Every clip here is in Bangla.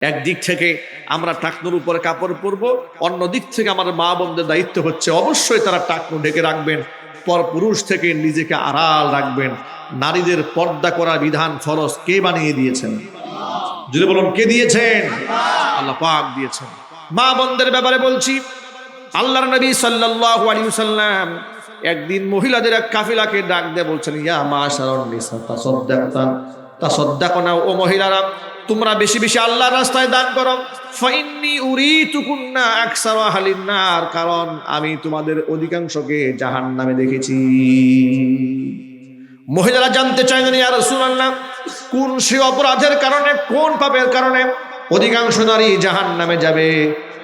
একদিক থেকে আমরা টাকনুর উপরে কাপড় পরবো, অন্য দিক থেকে আমার মা বোনদের দায়িত্ব হচ্ছে অবশ্যই তারা টাকনু ঢেকে রাখবেন, পর পুরুষ থেকে নিজেকে আড়াল রাখবেন। নারীদের পর্দা করা বিধান ফরজ কে বানিয়ে দিয়েছেন? যদি বলুন কে দিয়েছেন? আল্লাহ পাক দিয়েছেন। মা বোনদের ব্যাপারে বলছি, আল্লাহর নবী সাল্লাল্লাহু আলাইহি ওয়াসাল্লাম একদিন মহিলাদের এক কাফিলাকে ডাক দিয়ে বলছেন, ইয়া মাশারান নিসা তাসাদ্দাকনা, ও মহিলারা তোমরা বেশি বেশি আল্লাহর রাস্তায় দান করো। ফাইন্নী উরিতুকুন্না আকসারা আহলিন নার, কারণ আমি তোমাদের অধিকাংশকে জাহান্নামে দেখেছি। মহিলারা জানতে চাইলেন, ইয়া রাসূলুল্লাহ, কোন সে অপরাধের কারণে, কোন পাপের কারণে অধিকাংশ নারী জাহান্নামে যাবে?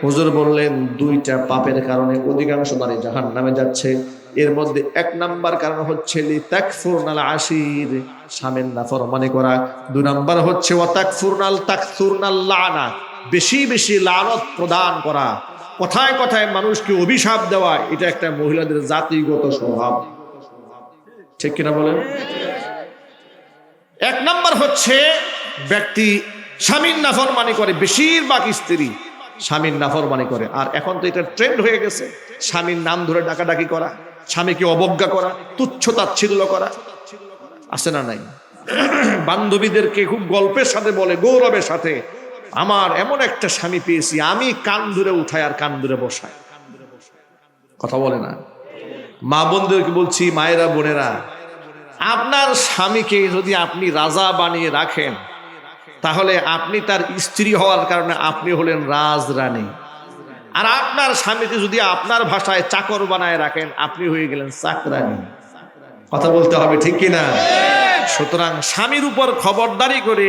হুজুর বললেন, দুইটা পাপের কারণে অধিকাংশ নারী জাহান্নামে যাচ্ছে। এর মধ্যে এক নাম্বার কারণ হচ্ছে লিতাকফুরনাল আশির, স্বামীর নাফরমানি করা। দুই নাম্বার হচ্ছে তাকসুরনাল লানা, বেশি বেশি লানত প্রদান করা, কথায় কথায় মানুষকে অভিশাপ দেওয়া। এটা একটা মহিলাদের জাতিগত স্বভাব, ঠিক কিনা বলেন? এক নাম্বার হচ্ছে ব্যক্তি স্বামীর নাফরমানি করে, বেশিরভাগ স্ত্রী স্বামীর নাফরমানি করে। আর এখন তো এটা ট্রেন্ড হয়ে গেছে, স্বামীর নাম ধরে ডাকাডাকি করা, স্বামীকে অবজ্ঞা করা, তুচ্ছ-তাচ্ছিল্য করা, আছে না নাই? বান্ধবীদেরকে খুব গল্পের সাথে বলে, গৌরবের সাথে, আমার এমন একটা স্বামী পেয়েছি, আমি কান ধরে উঠাই আর কান ধরে বসাই। কথা বলে না? মা বোনদেরকে বলছি, মায়েরা বোনেরা, আপনার স্বামীকে যদি আপনি রাজা বানিয়ে রাখেন, তাহলে আপনি তার স্ত্রী হওয়ার কারণে আপনি হলেন রাজরানী। আর আপনার স্বামীকে যদি আপনার ভাষায় চাকর বানায় রাখেন, আপনি হয়ে গেলেন চাকরানী। কথা বলতে হবে, ঠিক কিনা? সুতরাং স্বামীর উপর খবরদারি করে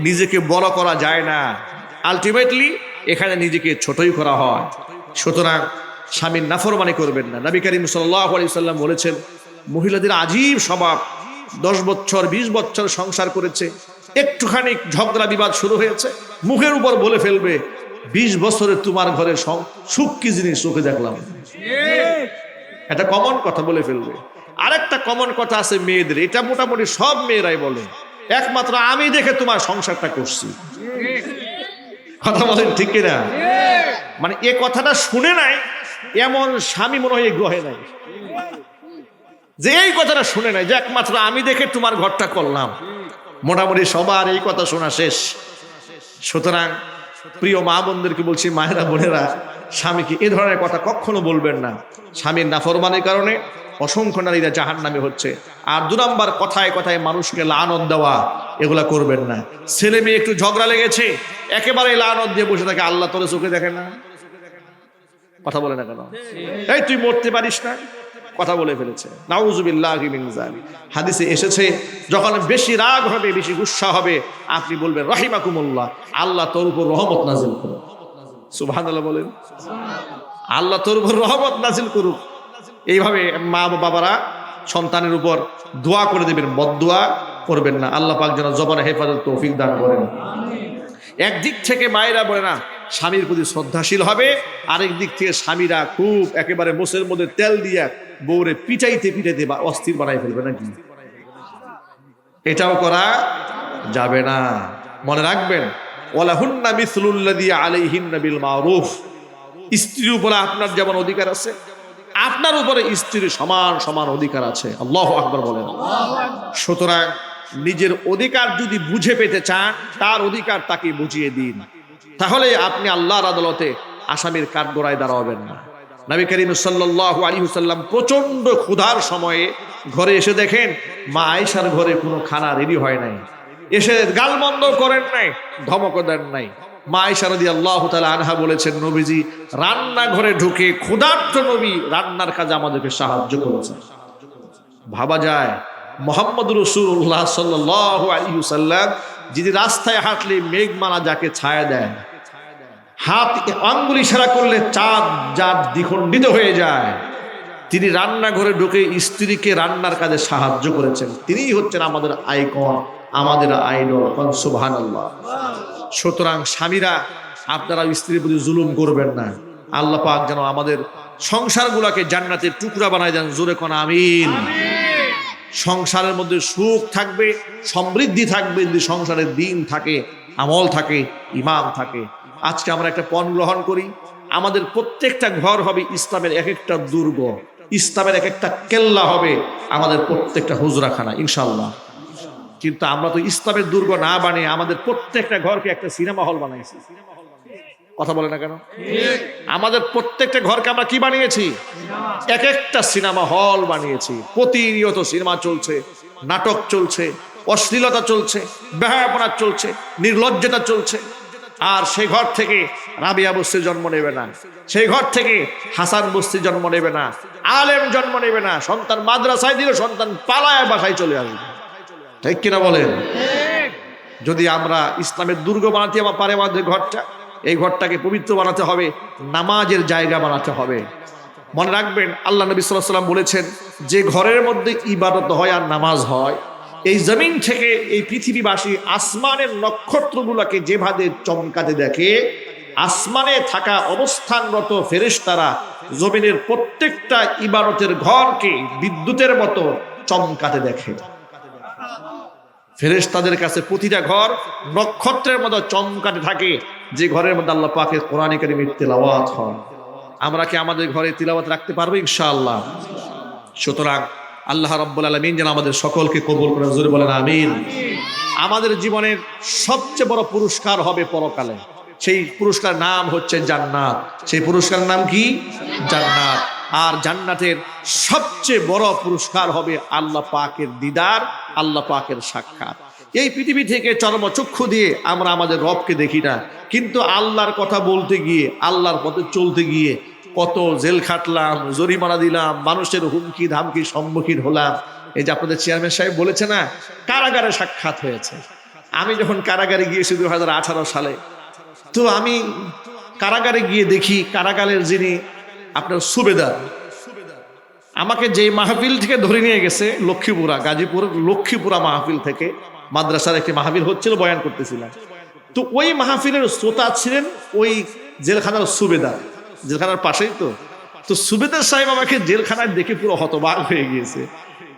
নিজেকে বড় করা যায় না, আলটিমেটলি এখানে নিজেকে ছোটই করা হয়। সুতরাং স্বামীর নাফরমানি করবেন না। নবী করিম সাল্লাল্লাহু আলাইহি ওয়াসাল্লাম বলেছেন, মহিলাদের আজীব স্বভাব, 10 বছর 20 বছর সংসার করেছে, একটুখানি ঝগড়া বিবাদ শুরু হয়েছে, মুখের উপর বলে ফেলবে, 20 বছরে তোমার ঘরে সুখ কি জিনিস চোখে দেখলাম। এটা কমন কথা বলে ফেলবে। আরেকটা কমন কথা আছে মেয়েদের, এটা মোটামুটি সব মেয়েরাই বলে, একমাত্র আমি দেখে তোমার সংসারটা করছি। কথা বলেন, ঠিক কিনা? মানে এ কথাটা শুনে নাই এমন স্বামী মনে হয় গ্রহে নাই, যে এই কথাটা শুনে নাই যে একমাত্র আমি দেখে তোমার ঘরটা করলাম। মোটামুটি সবার এই কথা শোনা শেষ। সুতরাং প্রিয় মা বোনদেরকে বলছি, মায়েরা বোনেরা, স্বামীকে এ ধরনের কথা কখনো বলবেন না। স্বামীর নাফরমানির কারণে অসংখ্য নারীরা জাহান্নামে হচ্ছে। আর 2 নাম্বার, কথায় কথায় মানুষকে লানত দেওয়া, এগুলা করবেন না। ছেলে মেয়ে একটু ঝগড়া লেগেছে, একেবারে লানত দিয়ে বসে থাকে, আল্লাহ তোরে চোখে দেখে না? কথা বলে না কেন? এই তুই মরতে পারিস না, কথা বলে ফেলেছে। নাউযুবিল্লাহি মিন যালিক। হাদিসে এসেছে, যখন বেশি রাগ হবে, বেশি গুসা হবে, আপনি বলবেন রাহিমাকুমুল্লাহ, আল্লাহ তোর উপর রহমত নাজিল করুক। সুবহানাল্লাহ বলেন, আল্লাহ তোর উপর রহমত নাজিল করুক। এইভাবে মা বাবারা সন্তানের উপর দোয়া করে দেবেন, বদদোয়া করবেন না। আল্লাহ পাক যেন জবানে হেফাজত তৌফিক দান করেন। একদিক থেকে মায়েরা বলে না স্বামীর প্রতি শ্রদ্ধাশীল হবে, আরেক দিক থেকে স্বামীরা খুব একেবারে মোষের মধ্যে তেল দিয়ে বউরে পিটাইতে পিটাইতে বা অস্থির বানাই ফেলবে নাকি? এটাও করা যাবে না। মনে রাখবেন, ওয়ালাহুন্না মিসলুল্লাযী আলাইহিন্না বিল মারুফ, স্ত্রীর উপরে আপনার যেমন অধিকার আছে, আপনার উপরে স্ত্রীর সমান সমান অধিকার আছে। আল্লাহু আকবার বলেন। সুতরাং নিজের অধিকার যদি বুঝে পেতে চান, তার অধিকার তাকে বুঝিয়ে দিন, তাহলে আপনি আল্লাহর আদালতে আসামির কাঠগড়ায় দাঁড়াবেন না। নবী করিম সাল্লাল্লাহু আলাইহি ওয়াসাল্লাম প্রচন্ড ক্ষুধার সময়ে ঘরে এসে দেখেন মা আয়েশার ঘরে কোনো খানা রেডি হয় নাই। এসে গালমন্দ করেন নাই, ধমক দেন নাই। মা আয়েশা রাদিয়াল্লাহু তাআলা আনহা বলেছেন, নবীজি রান্নাঘরে ঢুকে ক্ষুধার্ত নবী রান্নার কাজে আমাদেরকে সাহায্য করেছেন। ভাবা যায়, মুহাম্মদুর রাসূলুল্লাহ সাল্লাল্লাহু আলাইহি ওয়াসাল্লাম যিনি রাস্তায় হাঁটলে মেঘমালা যাকে ছায়া দেয়, হাত আঙ্গুল ইশারা করলে চাঁদ যার দ্বিখণ্ডিত হয়ে যায়, তিনি রান্নাঘরে ঢুকে স্ত্রীকে রান্নার কাজে সাহায্য করেছেন। তিনিই হচ্ছেন আমাদের আইকন, আমাদের আইডল। সুবহানাল্লাহ। সুতরাং স্বামীরা, আপনারা স্ত্রীর প্রতি জুলুম করবেন না। আল্লাহ পাক যেন আমাদের সংসারগুলোকে জান্নাতের টুকরা বানায় দেন। জোরে কোন আমিন। সংসারের মধ্যে সুখ থাকবে, সমৃদ্ধি থাকবে যদি সংসারের দিন থাকে, আমল থাকে, ইমান থাকে। আজকে আমরা একটা পণ গ্রহণ করি, আমাদের প্রত্যেকটা ঘর হবে ইসলামের এক একটা দুর্গ, ইসলামের এক একটা কেল্লা হবে আমাদের প্রত্যেকটা হুজরাখানা ইনশাল্লাহ। কিন্তু আমরা তো ইসলামের দুর্গ না বানিয়ে আমাদের প্রত্যেকটা ঘরকে একটা সিনেমা হল বানাইছি। কথা বলে না কেন? আমাদের প্রত্যেকটা ঘরকে আমরা কি বানিয়েছি? এক একটা সিনেমা হল বানিয়েছি। প্রতিনিয়ত সিনেমা চলছে, নাটক চলছে, অশ্লীলতা চলছে, বেহায়াপনা চলছে, নির্লজ্জতা চলছে। আর সেই ঘর থেকে রাবিয়া বস্তি জন্ম নেবে না, সেই ঘর থেকে হাসান বস্তি জন্ম নেবে না, আলেম জন্ম নেবে না। সন্তান মাদ্রাসায় দিলে সন্তান পালায় বাসায় চলে আসবে। ঠিক কিনা বলেন? যদি আমরা ইসলামের দুর্গ বানাতে পারে আমাদের ঘরটা, এই ঘরটাকে পবিত্র বানাতে হবে, নামাজের জায়গা বানাতে হবে। মনে রাখবেন, আল্লাহ নবী সাল্লাল্লাহু আলাইহি ওয়াসাল্লাম বলেছেন, যে ঘরের মধ্যে ইবাদত হয় আর নামাজ হয়, এই জমিন থেকে এই পৃথিবীবাসী আসমানের নক্ষত্রগুলোকে যেভাবে চমকাতে দেখে, আসমানে থাকা অবস্থানরত ফেরেশতারা জমিনের প্রত্যেকটা ইবাদতের ঘরকে বিদ্যুতের মতো চমকাতে দেখে। ফেরেশতাদের কাছে প্রতিটা ঘর নক্ষত্রের মতো চমকাতে থাকে, যে ঘরের মধ্যে আল্লাহ পাকের কোরআন কারীমের তিলাওয়াত হয়। আমরা কি আমাদের ঘরে তিলাওয়াত রাখতে পারবো? ইনশাআল্লাহ। সুতরাং আল্লাহ রাব্বুল আলামিন যেন আমাদের সকলকে কবুল করেন, জোরে বলেন আমিন। আমাদের জীবনের সবচেয়ে বড় পুরস্কার হবে পরকালে, সেই পুরস্কার নাম হচ্ছে জান্নাত। সেই পুরস্কারের নাম কি? জান্নাত। আর জান্নাতের সবচেয়ে বড় পুরস্কার হবে আল্লাহ পাকের দিদার, আল্লাহ পাকের সাক্ষাৎ। এই পৃথিবী থেকে চর্মচক্ষু দিয়ে আমরা আমাদের রবকে দেখি না, কিন্তু আল্লাহর কথা বলতে গিয়ে, আল্লাহর পথে চলতে গিয়ে কত জেল খাটলাম, জরিমানা দিলাম, মানুষের হুমকি ধামকির সম্মুখীন হলাম। এই যে আপনাদের চেয়ারম্যান সাহেব বলেছে না, কারাগারে সাক্ষাৎ হয়েছে। আমি যখন কারাগারে গিয়েছি 2018 সালে, তো আমি কারাগারে গিয়ে দেখি কারাগারের যিনি আপনার সুবেদার, আমাকে যে মাহফিল থেকে ধরে নিয়ে গেছে লক্ষ্মীপুরা, গাজীপুর লক্ষ্মীপুরা মাহফিল থেকে, মাদ্রাসার একটি মাহফিল হচ্ছিল, বয়ান করতেছিলাম। তো ওই মাহফিলের শ্রোতা ছিলেন ওই জেলখানার সুবেদার, জেলখানার পাশেই তো। তো সুবেদার সাহেব আমাকে জেলখানায় দেখে পুরো হতবাক হয়ে গিয়েছে।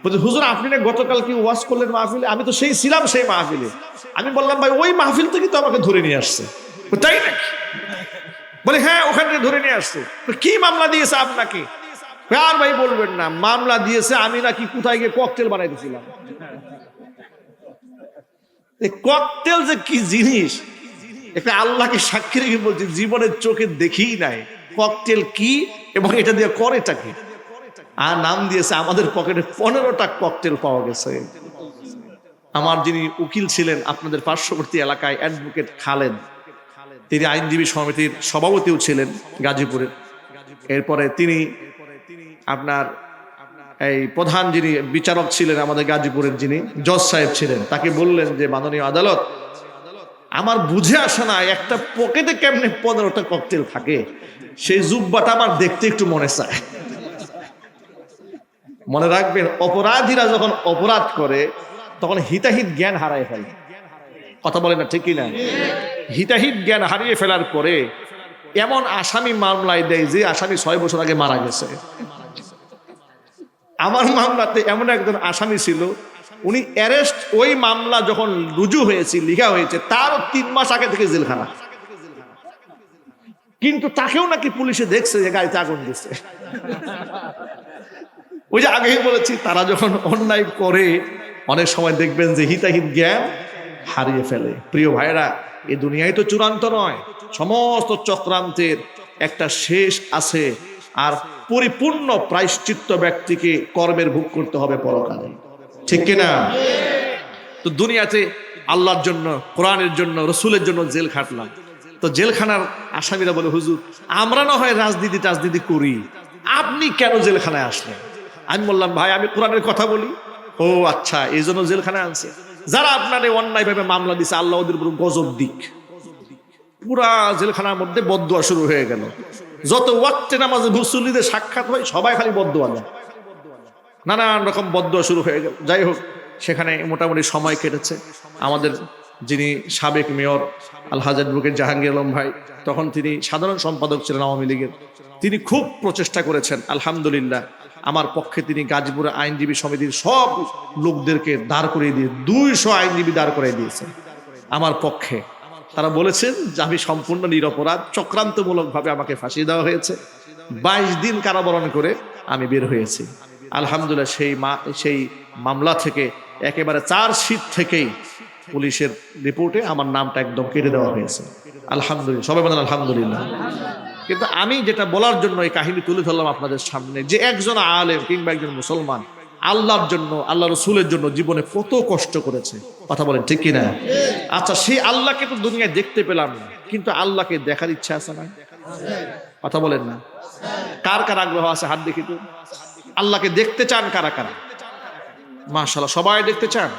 বলছে, হুজুর আপনি না গতকাল কি ওয়াজ করলেন মাহফিলে? আমি তো সেই ছিলাম সেই মাহফিলে। আমি বললাম, ভাই ওই মাহফিল থেকে তো আমাকে ধরে নিয়ে আসছে। তাই নাকি? বলে হ্যাঁ, ওখান থেকে ধরে নিয়ে আসছে। কি মামলা দিয়েছে আপনাকে? আর ভাই বলবেন না, মামলা দিয়েছে আমি নাকি কোথায় গিয়ে ককটেল বানাই দিয়েছিলাম। ককটেল যে কি জিনিস, একটা আল্লাহকে সাক্ষী রেখে বলছি, জীবনের চোখে দেখি নাই ককটেল কি এবং এটা দিয়ে করেটা কি। আর নাম দিয়েছে, আমাদের পকেটে 15টা ককটেল পাওয়া গেছে। আমার যিনি উকিল ছিলেন আপনাদের পার্শ্ববর্তী এলাকায়, অ্যাডভোকেট খালেদ, তিনি আইনজীবী সমিতির সভাপতিও ছিলেন গাজীপুরের। এরপরে তিনি আপনার এই প্রধান যিনি বিচারক ছিলেন আমাদের গাজীপুরের, যিনি জজ সাহেব ছিলেন, তাকে বললেন যে মাননীয় আদালত, আমার বুঝে আসে না একটা পকেটে কেমনে 15টা ককটেল থাকে। সেই জুব্বাটা আমার দেখতে একটু মনে চায়। মনে রাখবেন, অপরাধীরা যখন অপরাধ করে তখন হিতাহিত জ্ঞান হারায় ফেলে। কথা বলে না, ঠিক কিনা? হিতাহিত জ্ঞান হারিয়ে ফেলার পরে এমন আসামি মামলায় দেয় যে আসামি 6 বছর আগে মারা গেছে। আমার মামলাতে এমন একজন আসামি ছিল, উনি অ্যারেস্ট, ওই মামলা যখন রুজু হয়েছে, লিখা হয়েছে, তারও 3 মাস আগে থেকে জেলখানা। কিন্তু তাকেও নাকি পুলিশে দেখছে যে গাড়িতে আগুন দিচ্ছে। ওই যে আগেই বলেছি, তারা যখন অন্যায় করে অনেক সময় দেখবেন যে হিতাহিত জ্ঞান হারিয়ে ফেলে। প্রিয় ভাইরা, এই দুনিয়ায় তো চূড়ান্ত নয়, সমস্ত চক্রান্তের একটা শেষ আছে। আর পরিপূর্ণ প্রায়শ্চিত্ত ব্যক্তিকে কর্মের ভোগ করতে হবে পরকালে, ঠিক কিনা? তো দুনিয়াতে আল্লাহর জন্য, কোরআনের জন্য, রসুলের জন্য জেল খাটলাম। তো জেলখানার আসামিরা বলে, হুজুর আমরা না হয় রাজনীতি করি, আপনি কেন জেলখানায় আসলেন? আমি বললাম, ভাই আমি কোরআনের কথা বলি। ও আচ্ছা, এই জন্য জেলখানায় আনছে। যারা আপনার অন্যায় ভাবে মামলা দিছে, আল্লাহ ওদের উপর গজব দিক। পুরা জেলখানার মধ্যে বদদুয়া শুরু হয়ে গেল। যত ওয়াক্তে নামাজে মুসল্লিদের সাক্ষাৎ হয়, সবাই খালি বদদুয়া দেয়, নানান রকম বদদুয়া শুরু হয়ে গেল। যাই হোক, সেখানে মোটামুটি সময় কেটেছে। আমাদের যিনি সাবেক মেয়র আলহাজ অ্যাডভোকেট জাহাঙ্গীর আলম ভাই, তখন তিনি সাধারণ সম্পাদক ছিলেন আওয়ামী লীগের, তিনি খুব প্রচেষ্টা করেছেন। আলহামদুলিল্লাহ, আমার পক্ষে তিনি গাজীপুরে আইনজীবী সমিতির সব লোকদেরকে দাঁড় করিয়ে দিয়ে 200 আইনজীবী দাঁড় করিয়ে দিয়েছেন আমার পক্ষে। তারা বলেছেন যে আমি সম্পূর্ণ নিরপরাধ, চক্রান্তমূলকভাবে আমাকে ফাঁসি দেওয়া হয়েছে। 22 দিন কারাবরণ করে আমি বের হয়েছি। আলহামদুলিল্লাহ সেই মামলা থেকে একেবারে চার্জশিট থেকেই পুলিশের রিপোর্টে আমার নামটা একদম কেটে দেওয়া হয়েছে। আলহামদুলিল্লাহ, সবাই বলেন আলহামদুলিল্লাহ। কিন্তু আমি যেটা বলার জন্য এই কাহিনী তুলে ধরলাম আপনাদের সামনে, যে একজন আলেম কিংবা একজন মুসলমান আল্লাহর জন্য, আল্লাহ রসুলের জন্য জীবনে কত কষ্ট করেছে, কথা বলেন ঠিক কিনা? আচ্ছা, সেই আল্লাহকে তো দুনিয়ায় দেখতে পেলাম না, কিন্তু আল্লাহকে দেখার ইচ্ছা আছে না? কথা বলেন না? কার কার আগ্রহ আছে? হাত দেখি তো। আল্লাহকে দেখতে চান কারা কারা? মাশাআল্লাহ, সবাই দেখতে চান।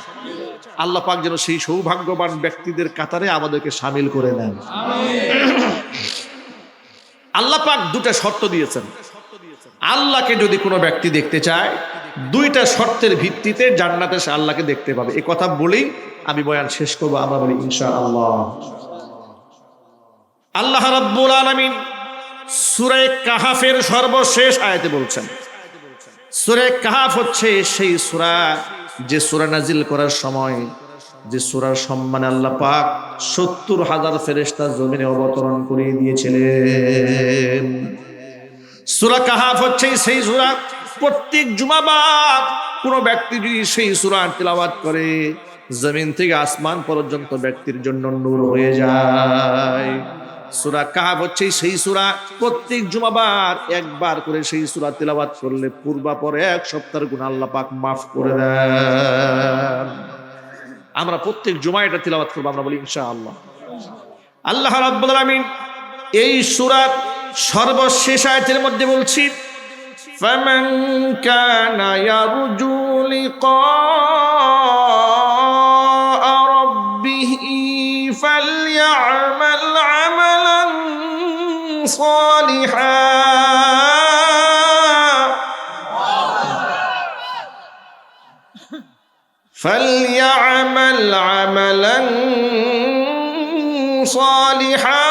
আল্লাহ পাক যেন সেই সৌভাগ্যবান ব্যক্তিদের কাতারে আমাদেরকে শামিল করে নেন। আল্লাহ পাক দুটা শর্ত দিয়েছেন। আল্লাহকে যদি কোনো ব্যক্তি দেখতে চায়, দুইটা শর্তের ভিত্তিতে জান্নাতে সে আল্লাহকে দেখতে পাবে। এই কথা বলেই আমি বয়ান শেষ করবো। আমরা বলি ইনশাআল্লাহ। আল্লাহ রাব্বুল আলামিন সূরা কাহাফের সর্বশেষ আয়াতে বলছেন, সূরা কাহাফ হচ্ছে সেই সূরা যে সূরা নাজিল করার সময়, যে সূরার সম্মানে আল্লাহ পাক 70,000 ফেরেশতা জমিনে অবতরণ করে দিয়েছিলেন। সূরা কাহাফ হচ্ছে সেই সূরা, প্রত্যেক জুমাবার কোনো ব্যক্তি যদি সেই সূরা তিলাওয়াত করে, জমিন থেকে আসমান পর্যন্ত ব্যক্তির জন্য নূর হয়ে যায়। সূরা কাহাফ হচ্ছে সেই সূরা, প্রত্যেক জুমাবার একবার করে সেই সূরা তিলাওয়াত করলে পূর্বাপর 1 সপ্তাহের গুনাহ আল্লাহ পাক মাফ করে দেন। আমরা প্রত্যেক জুমায় এটা তিলাওয়াত করব, আমরা বলি ইনশাআল্লাহ। আল্লাহ রাব্বুল আলামিন এই সূরার সর্বশেষ আয়াতের মধ্যে বলছি, ফামান কানা ইয়ারজু লিকা রাব্বিহি ফালইআমাল আমালান সালিহান فليعمل عملا صالحا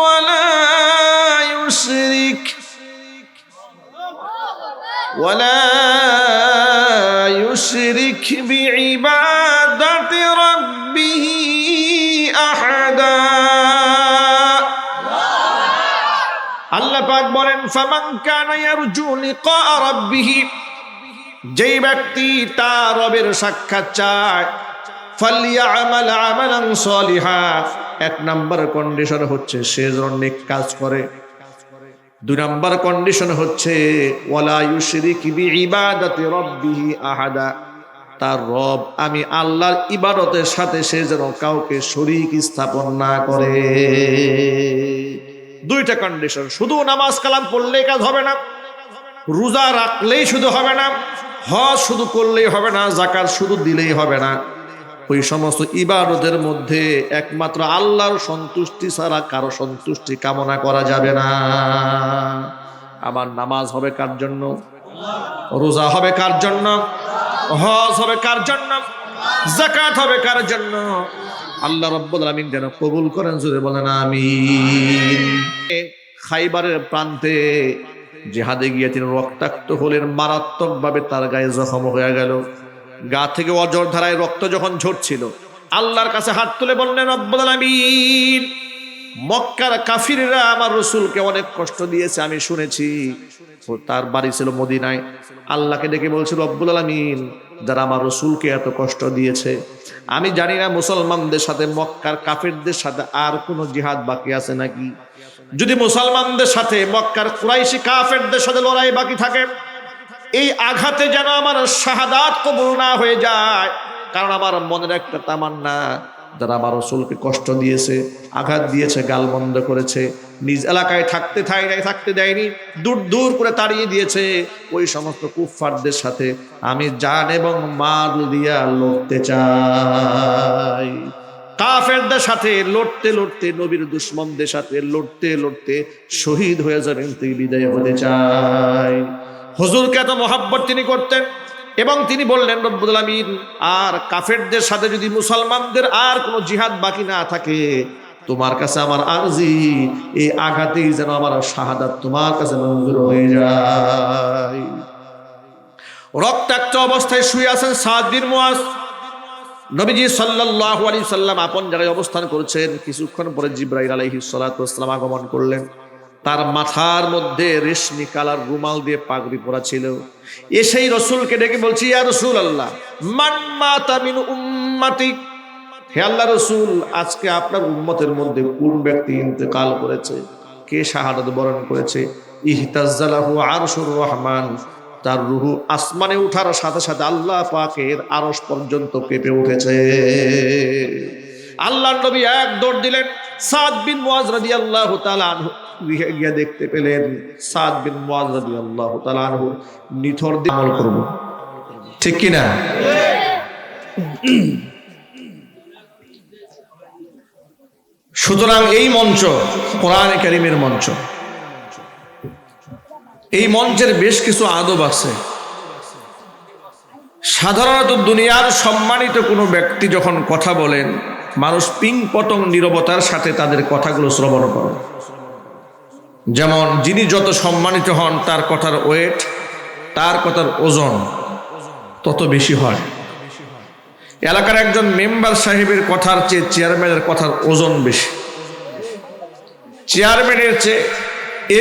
ولا يشرك بعبادة ربه أحدا। আল্লাহ পাক বলেন, ফামান কানা ইয়ারজু লিকা রাব্বিহি, যেই ব্যক্তি তার রবের সাক্ষাৎ চায়, ফালইআমাল আমালান সালিহা, 1 নাম্বার কন্ডিশন হচ্ছে সে যেন নেক কাজ করে। 2 নাম্বার কন্ডিশন হচ্ছে ওয়ালা ইউশরিক বিইবাদাতি রাব্বিহি আহাদা, তার রব আমি আল্লাহর ইবাদতের সাথে সে যেন কাউকে শরীক স্থাপন না করে। 2টা কন্ডিশন। শুধু নামাজ কালাম পড়লেই কাজ হবে না, রোজা রাখলেই শুধু হবে না, হজ শুধু করলেই হবে না, যাকাত শুধু দিলেই হবে না। ওই সমস্ত ইবাদতের মধ্যে একমাত্র আল্লাহর সন্তুষ্টি ছাড়া কারো সন্তুষ্টি কামনা করা যাবে না। আমার নামাজ হবে কার জন্য? রোজা হবে কার জন্য? হজ হবে কার জন্য? যাকাত হবে কার জন্য? আল্লাহ রাব্বুল আলামিন যেন কবুল করেন, জোরে বলেন আমিন। খাইবারের প্রান্তে জিহাদে গিয়ে তিনি রক্তাক্ত হলেন, মারাত্মকভাবে তার গায়ে জখম হয়ে গেল। গা থেকে অজর ধারায় রক্ত যখন ঝরছিল, আল্লাহর কাছে হাত তুলে বললেন, রব্বুল আলামিন, মক্কার কাফিররা আমার রাসূলকে অনেক কষ্ট দিয়েছে, আমি শুনেছি। তার বাড়ি ছিল মদিনায়। আল্লাহকে ডেকে বলছিল, রব্বুল আলামিন, যারা আমার রাসূলকে এত কষ্ট দিয়েছে, আমি জানি না মুসলমানদের সাথে মক্কার কাফিরদের সাথে আর কোনো জিহাদ বাকি আছে নাকি। যদি মুসলমানদের সাথে মক্কার কুরাইশি কাফেরদের সাথে লড়াই বাকি থাকে, এই আঘাতে যেন আমার শাহাদাত কবুল না হয়ে যায়। কারণ আমার মনের একটা তামান্না, যারা আমার রাসূলকে কষ্ট দিয়েছে, আঘাত দিয়েছে, গালমন্দ করেছে, নিজ এলাকায় থাকতে দেয়নি, দূর দূর করে তাড়িয়ে দিয়েছে, ওই সমস্ত কুফফারদের সাথে আমি জান এবং মাল দিয়া লড়তে চাই। কাফেরদের সাথে লড়তে লড়তে, নবীর দুশমনদের সাথে লড়তে লড়তে শহীদ হয়ে যাবেন, তুই বিদায় হতে চাই। হুজুরকে এত মহব্বত তিনি করতেন এবং তিনি বললেন, রব্বুল আলামিন, আর কাফেরদের সাথে যদি মুসলমানদের আর কোনো জিহাদ বাকি না থাকে, তোমার কাছে আমার আরজি, এই আঘাতেই যেন আমার শাহাদাত তোমার কাছে মঞ্জুর হয়ে যায়। রক্তাক্ত অবস্থায় শুয়ে আছেন সাদ বিন মুআজ। নবীজি সাল্লাল্লাহু আলাইহি সাল্লাম আপন জায়গায় অবস্থান করেছেন। কিছুক্ষণ পরে জিবরাইল আলাইহিস সালাতু ওয়াস সালাম আগমন করলেন। তার মাথার মধ্যে রেশমি কালার রুমাল দিয়ে পাগড়ি পরা ছিল। এসেই রাসূলকে ডেকে বলছি, ইয়া রাসূলুল্লাহ, মান মাতা মিন উম্মতি, হে আল্লাহ রাসূল, আজকে আপনার উম্মতের মধ্যে কোন ব্যক্তি ইন্তেকাল করেছে, কে শাহাদাত বরণ করেছে? ইহতাজ্জালাহু আরশুর রহমান, তার রূহ আসমানে ওঠার সাথে সাথে আল্লাহ পাকের আরশ পর্যন্ত কেঁপে উঠেছে। আল্লাহর নবী এক দৌড় দিলেন, সাদ বিন মুআজ রাদিয়াল্লাহু তাআলা আনহু গিয়ে দেখতে পেলেন সাদ বিন মুআজ রাদিয়াল্লাহু তাআলা আনহু নিথর দিয়ে আমল করব, ঠিক কি না? সুতরাং এই মঞ্চ কোরআনে কারীমের মঞ্চ। এই মঞ্চের বেশ কিছু আদব আছে। সাধারণত দুনিয়ার সম্মানিত কোনো ব্যক্তি যখন কথা বলেন, মানুষ পিং পতং নীরবতার সাথে তাদের কথাগুলো শ্রবণ করে। যেমন যিনি যত সম্মানিত হন, তার কথার ওয়েট, তার কথার ওজন তত বেশি হয়। এলাকার একজন মেম্বার সাহেবের কথার চেয়ে চেয়ারম্যানের কথার ওজন বেশি। চেয়ারম্যানের চেয়ে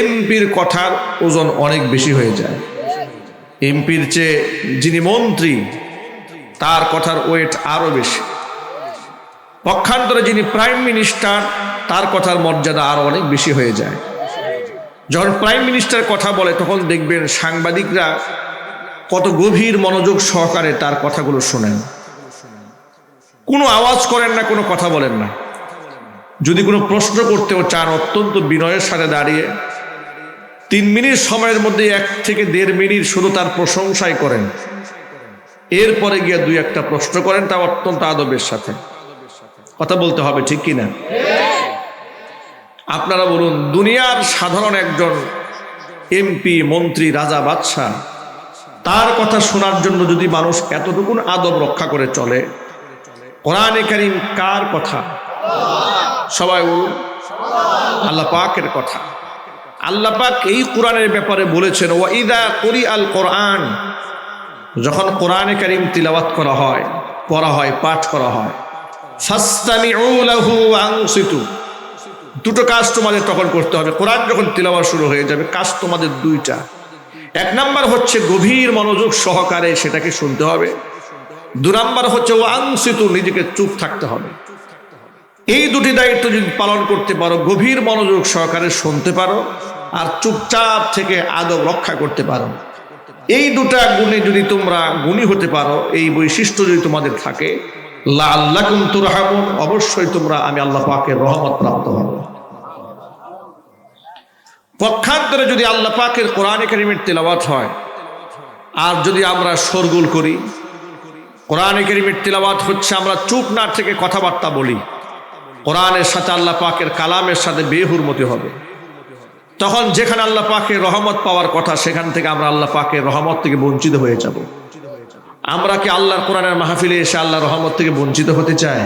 এমপির কথার ওজন অনেক বেশি হয়ে যায়। এমপির চেয়ে যিনি মন্ত্রী, তার কথার ওয়েট আরো বেশি। পক্ষান্তরে যিনি প্রাইম মিনিস্টার, তার কথার মর্যাদা আরো অনেক বেশি হয়ে যায়। যখন প্রাইম মিনিস্টার কথা বলে, তখন দেখবেন সাংবাদিকরা কত গভীর মনোযোগ সহকারে তার কথাগুলো শোনেন। কোনো আওয়াজ করেন না, কোনো কথা বলেন না। যদি কোনো প্রশ্ন করতেও চান, অত্যন্ত বিনয়ের সাথে দাঁড়িয়ে 3 মিনিট সময়ের মধ্যে 1 থেকে 1.5 মিনিট শুধু তার প্রশংসাই করেন। এরপরে গিয়ে 2-1টা প্রশ্ন করেন, তা অত্যন্ত আদবের সাথে। কথা বলতে হবে, ঠিক কিনা? আপনারা বলুন, দুনিয়ার সাধারণ একজন এমপি, মন্ত্রী, রাজা, বাদশাহ, তার কথা শোনার জন্য যদি মানুষ এতটুকুন আদব রক্ষা করে চলে, কোরআনে কারীম কার কথা? সবাই বলুন, আল্লাহ পাকের কথা। আল্লাহ পাক এই কোরআনের ব্যাপারে বলেছেন, ওয়াইদা কুরিআল কোরআন, যখন কোরআনে কারীম তিলাওয়াত করা হয়, পড়া হয়, পাঠ করা হয়, ফাসতামিউ লাহু ওয়া আনসিতু, দুটো কাজ তোমাদের তখন করতে হবে। কোরআন যখন তিলাওয়াত শুরু হয়ে যাবে, কাজ তোমাদের 2টা। 1 নাম্বার হচ্ছে গভীর মনোযোগ সহকারে সেটাকে শুনতে হবে। 2 নাম্বার হচ্ছে ওয়া আনসিতু, নিজেকে চুপ থাকতে হবে। এই 2টি দায়িত্ব যদি পালন করতে পারো, গভীর মনোযোগ সহকারে শুনতে পারো আর চুপচাপ থেকে আদব রক্ষা করতে পারো, এই 2টা গুণে যদি তোমরা গুণী হতে পারো, এই বৈশিষ্ট্য যদি তোমাদের থাকে, লাআল্লাকুম তুরহামুন, অবশ্যই তোমরা আমি আল্লাহ পাকের রহমত প্রাপ্ত হবে। পক্ষান্তরে যদি আল্লাহ পাকের কোরআনে কারীমের তিলাওয়াত হয় আর যদি আমরা শোরগোল করি, কোরআনে কারীমের তিলাওয়াত হচ্ছে আমরা চুপ না থেকে কথাবার্তা বলি, কোরআনের সাথে আল্লাহ পাকের কালামের সাথে বেহুরমতি হবে, তখন যেখানে আল্লাহ পাকের রহমত পাওয়ার কথা, সেখান থেকে আমরা আল্লাহ পাকের রহমত থেকে বঞ্চিত হয়ে যাব। আমরা কি আল্লাহর কোরআনের মাহফিলে এসে আল্লাহর রহমত থেকে বঞ্চিত হতে চাই?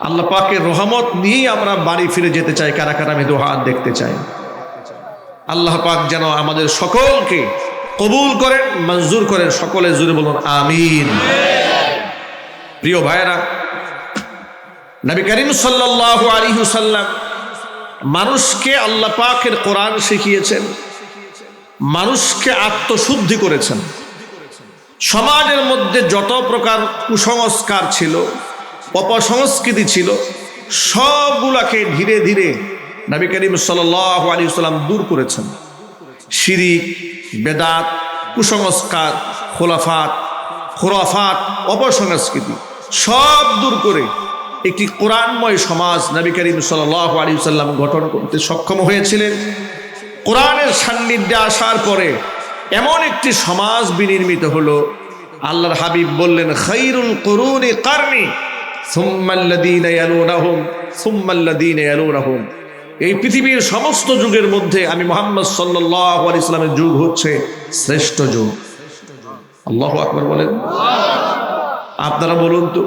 আল্লাহ পাকের রহমত নিয়েই আমরা বাড়ি ফিরে যেতে চাই। কারা কারা আমি দুহাত দেখতে চাই। আল্লাহ পাক যেন আমাদের সকলকে কবুল করেন, মঞ্জুর করেন। সকলে জুড়ে বলুন আমিন। প্রিয় ভাইরা, নবী করিম সাল্লাল্লাহু আলাইহি ওয়াসাল্লাম মানুষকে আল্লাহ পাকের কোরআন শিখিয়েছেন, মানুষকে আত্মশুদ্ধি করেছেন। সমাজের মধ্যে যত প্রকার কুসংস্কার ছিল, অপসংস্কৃতি ছিল, সবগুলাকে ধীরে ধীরে নবী করিম সাল্লাল্লাহু আলাইহি ওয়াসাল্লাম দূর করেছেন। শিরিক, বেদাত, কুসংস্কার, খুরাফাত, অপসংস্কৃতি সব দূর করে একটি কোরআনময় সমাজ নবী করিম সাল্লাল্লাহু আলাইহি ওয়াসাল্লাম গঠন করতে সক্ষম হয়েছিলেন। কোরআনের সান্নিধ্যে আসার পরে এমন একটি সমাজ বিনির্মিত হলো, আল্লাহর হাবিব বললেন, খায়রুল কুরুনি কারনি সুম্মাল্লাযীনা ইয়ালুনাহুম সুম্মাল্লাযীনা ইয়ালুনাহুম। এই পৃথিবীর সমস্ত যুগের মধ্যে আমি মুহাম্মদ সাল্লাল্লাহু আলাইহি ওয়াসাল্লামের যুগ হচ্ছে শ্রেষ্ঠ যুগ। আল্লাহু আকবার বলেন। আপনারা বলুন তো,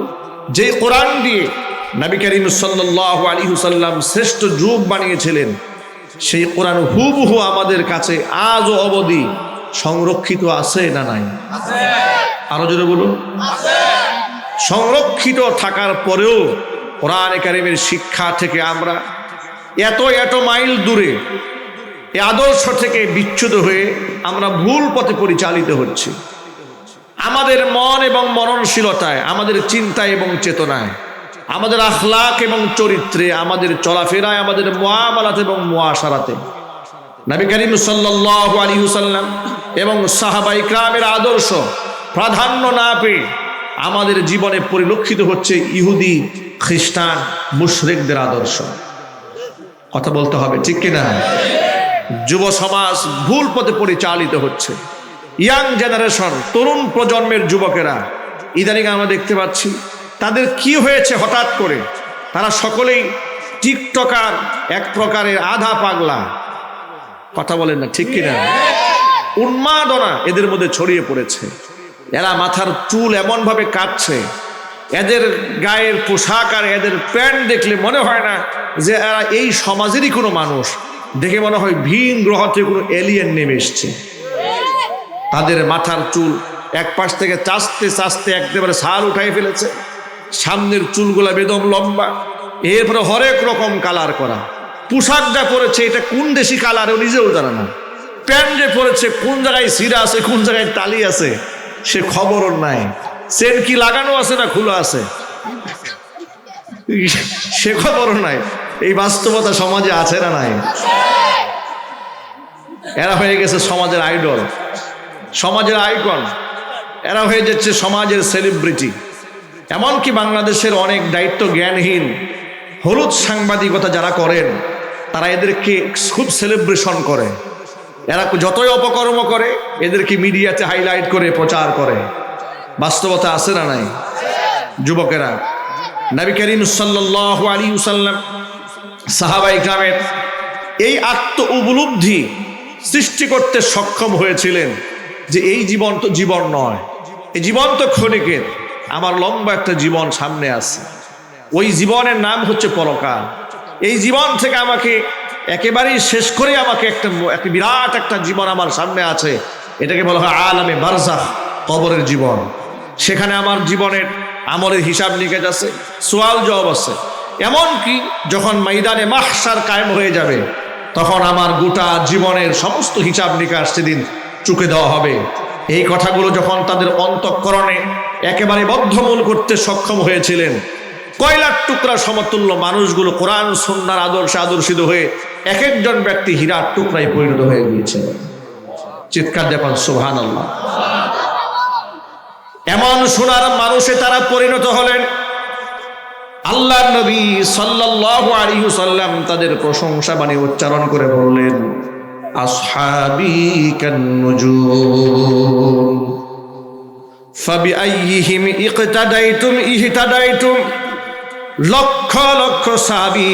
যে কোরআন দিয়ে নবী করিম সাল্লাল্লাহু আলাইহি ওয়াসাল্লাম শ্রেষ্ঠ যুগ বানিয়েছিলেন, সেই কোরআন হুবহু আমাদের কাছে আজও অবধি সংরক্ষিত আছে না নাই? আরো জোরে বলুন। সংরক্ষিত থাকার পরেও কোরআনে কারিমের শিক্ষা থেকে আমরা এত এত মাইল দূরে এই আদর্শ থেকে বিচ্যুত হয়ে আমরা ভুল পথে পরিচালিত হচ্ছি। আমাদের মন এবং মননশীলতায়, আমাদের চিন্তায় এবং চেতনায়, আমাদের আখলাক এবং চরিত্রে, আমাদের চলাফেরায়, আমাদের মুআমালাত এবং মুআশারাতে নবী করিম সাল্লাল্লাহু আলাইহি ওয়াসাল্লাম এবং সাহাবায়ে কেরামের আদর্শ প্রাধান্য না পেয়ে আমাদের জীবনে পরিলক্ষিত হচ্ছে ইহুদি, খ্রিস্টান, মুশরিকদের আদর্শ। কথা বলতে হবে, ঠিক কিনা? যুব সমাজ ভুল পথে পরিচালিত হচ্ছে। ইয়াং জেনারেশন, তরুণ প্রজন্মের যুবকেরা ইদানিং আমরা দেখতে পাচ্ছি তাদের কি হয়েছে হঠাৎ করে, তারা সকলেই টিকটকার, এক প্রকারের আধা পাগলা। কথা বলেন না, ঠিক কিনা? উন্মাদনা এদের মধ্যে ছড়িয়ে পড়েছে। এরা মাথার চুল এমন ভাবে কাটছে, এদের গায়ের পোশাক আর এদের প্যান্ট দেখলে মনে হয় না যে এরা এই সমাজেরই কোনো মানুষ, দেখে মনে হয় ভিন গ্রহ থেকে কোনো এলিয়েন নেমে এসছে। তাদের মাথার চুল এক পাশ থেকে চাচতে চাচতে একেবারে ছাল উঠাই ফেলেছে, সামনের চুলগুলা বেদম লম্বা, এরপরে হরেক রকম কালার করা। পোশাক যা পরেছে এটা কোন দেশি কালার ও নিজেও জানে না। প্যান্ট যে পরেছে কোন জায়গায় সিরা আছে, কোন জায়গায় তালি আছে সে খবরও নাই। চেন কি লাগানো আছে না খোলা আছে সে খবরও নাই। এই বাস্তবতা সমাজে আছে না নাই? এরা হয়ে গেছে সমাজের আইডল, সমাজের আইকন, এরা হয়ে যাচ্ছে সমাজের সেলিব্রিটি। এমনকি বাংলাদেশের অনেক দায়িত্ব জ্ঞানহীন হলুদ সাংবাদিকতা যারা করেন তারা এদেরকে খুব সেলিব্রেশন করে। এরা যতই অপকর্ম করে এদেরকে মিডিয়াতে হাইলাইট করে প্রচার করে। বাস্তবতা আছে না নাই? যুবকেরা, নবী করিম সাল্লাল্লাহু আলাইহি ওয়াসাল্লাম, সাহাবায়ে কেরামের এই আত্ম উপলব্ধি সৃষ্টি করতে সক্ষম হয়েছিলেন যে এই জীবন তো জীবন নয়, এই জীবন তো ক্ষণিকের, আমার লম্বা একটা জীবন সামনে আছে। ওই জীবনের নাম হচ্ছে পরকাল। এই জীবন থেকে আমাকে একেবারেই শেষ করে আমাকে একটা বিরাট একটা জীবন আমার সামনে আছে, এটাকে বলা হয় আলামে বারজাখ, কবরের জীবন। সেখানে আমার জীবনের আমলের হিসাব নিকেশ আছে, সওয়াল জবাব আছে। এমনকি যখন ময়দানে মাহশার কায়েম হয়ে যাবে তখন আমার গোটা জীবনের সমস্ত হিসাব নিকাশ সেদিন চুকে দেওয়া হবে। এই কথাগুলো যখন তাদের অন্তঃকরণে একেবারে বদ্ধমূল করতে সক্ষম হয়েছিলেন, কয়লার টুকরা সমতুল্য মানুষগুলো কোরআন সুন্নাহর আদর্শে আদর্শিত হয়ে এক একজন ব্যক্তি হীরার টুকরায় পরিণত হয়ে গিয়েছে। চিৎকার দেন সুবহানাল্লাহ। এমন সোনার মানুষে তারা পরিণত হলেন। আল্লাহর নবী সাল্লাল্লাহু আলাইহি ওয়াসাল্লাম তাদের প্রশংসা বাণী উচ্চারণ করে বললেন, আসহাবী কান্নুজুম ফাবিআইয়িহিম ইকতাদাইতুম ইহতাদাইতুম। লক্ষ লক্ষ সাহাবী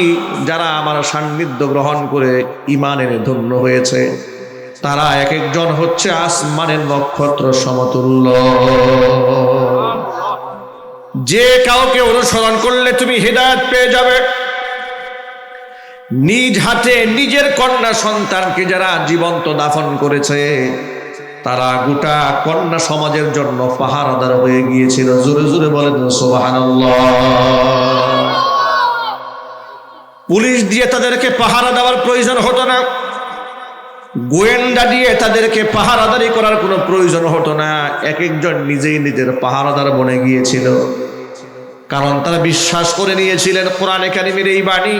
যারা আমার সান্নিধ্য গ্রহণ করে ঈমান এনে ধন্য হয়েছে, তারা এক একজন হচ্ছে আসমানের নক্ষত্র সমতুল্য। যে কাউকে অনুসরণ করলে তুমি হিদায়াত পেয়ে যাবে। নিজ হাতে নিজের কন্যা সন্তানকে যারা জীবন্ত দাফন করেছে তারা গোটা কন্যা সমাজের জন্য পাহারাদার হয়ে গিয়েছিল। জোরে জোরে বলেন সুবহানাল্লাহ। পুলিশ দিয়ে তাদেরকে পাহারা দেওয়ার প্রয়োজন হতো না, গোয়েন্দা দিয়ে তাদেরকে পাহারাদারি করার কোনো প্রয়োজন হতো না। এক একজন নিজেই নিজের পাহারাদার বনে গিয়েছিল, কারণ তারা বিশ্বাস করে নিয়েছিলেন কোরআনে কারিমের এই বাণী,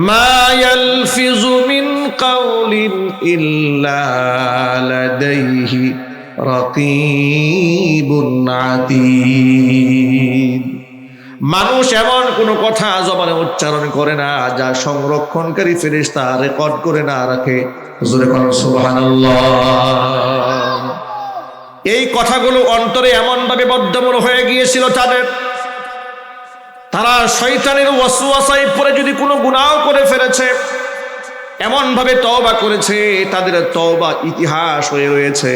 মা ইয়ালফিযু মিন কাওলিন ইল্লা লাদাইহি রাকীবুন আতীদ। মানুষ এমন কোনো কথা জবানে উচ্চারণ করে না যা সংরক্ষণকারী ফেরেশতা রেকর্ড করে না রাখে। জোরে বলুন সুবহানাল্লাহ। এই কথাগুলো অন্তরে এমন ভাবে বদ্ধমূল হয়ে গিয়েছিল তাদের, তারা শয়তানের ওয়াসওয়াসায় পড়ে যদি কোনো গুনাহ করে ফেলেছে, এমন ভাবে তওবা করেছে, তাদের তওবা ইতিহাস হয়ে রয়েছে।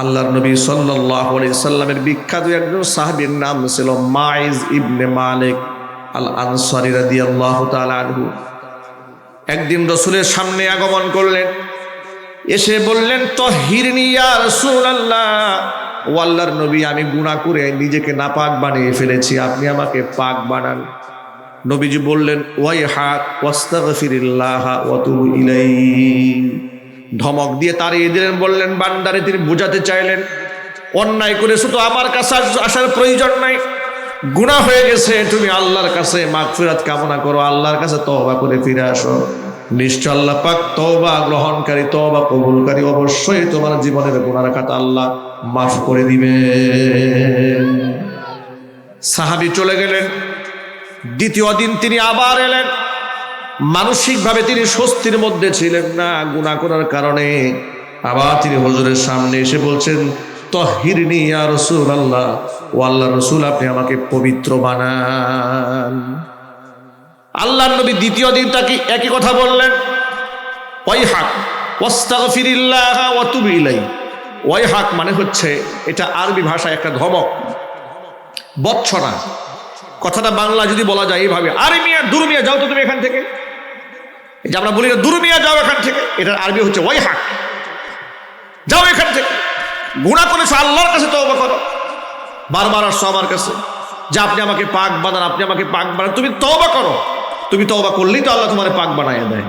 আল্লাহর নবী সাল্লাল্লাহু আলাইহি সাল্লামের বিখ্যাত একজন সাহাবীর নাম ছিল মাইজ ইবনে মালিক আল আনসারী রাদিয়াল্লাহু তাআলা আনহু। একদিন রাসূলের সামনে আগমন করলেন, এসে বললেন, তাহিরনি ইয়া রাসূলুল্লাহ, ও আল্লাহর নবী, আমি গুনাহ করে নিজেকে নাপাক বানিয়ে ফেলেছি, আপনি আমাকে পাক বানান। নবীজি বললেন ওয়াইহাক ওয়াস্তাগফিরিল্লাহ ওয়া তুব ইলাইহি। ধমক দিয়ে তাড়িয়ে দিলেন, বললেন বান্দারে, তিনি বোঝাতে চাইলেন অন্যায় করেছো তো আমার কাছে আসার প্রয়োজন নাই, গুনাহ হয়ে গেছে, তুমি আল্লাহর কাছে মাগফিরাত কামনা করো, আল্লাহর কাছে তওবা করে ফিরে আসো। নিশ্চয় আল্লাহ পাক তওবা গ্রহণকারী, তওবা কবুলকারী, অবশ্যই তোমার জীবনের গুনার খাতা আল্লাহ মাফ করে দিবেন। সাহাবী চলে গেলেন। দ্বিতীয় দিন তিনি আবার এলেন। মানসিকভাবে তিনি স্বস্তির মধ্যে ছিলেন না গুনাহ করার কারণে। আবার তিনি হুজুরের সামনে এসে বলছেন তাহহিরনি ইয়া রাসূলুল্লাহ, ও আল্লাহর রাসূল, আপনি আমাকে পবিত্র বানান। আল্লাহর নবী দ্বিতীয় দিন তাকে একই কথা বললেন, ওয়াইহাক ওয়াস্তাগফিরিল্লাহ ওয়া তুব ইলাইহি। ওয়াইহাক মানে হচ্ছে, এটা আরবি ভাষায় একটা ধমক, বৎসনা। কথাটা বাংলা যদি বলা যায় এইভাবে, আরে মিয়া, দূর মিয়া যাও তো তুমি এখান থেকে। এই যে আমরা বলি না দূর মিয়া যাও এখান থেকে, এটার আরবি হচ্ছে ওয়াইহাক, যাও এখান থেকে, গুনাহ করেছো, আল্লাহর কাছে তওবা করো। বারবার আসছো আমার কাছে যে আপনি আমাকে পাক বানান, আপনি আমাকে পাক বানান, তুমি তওবা করো। তুমি তওবা করলেই তো আল্লাহ তোমার পাক বানায় দেয়।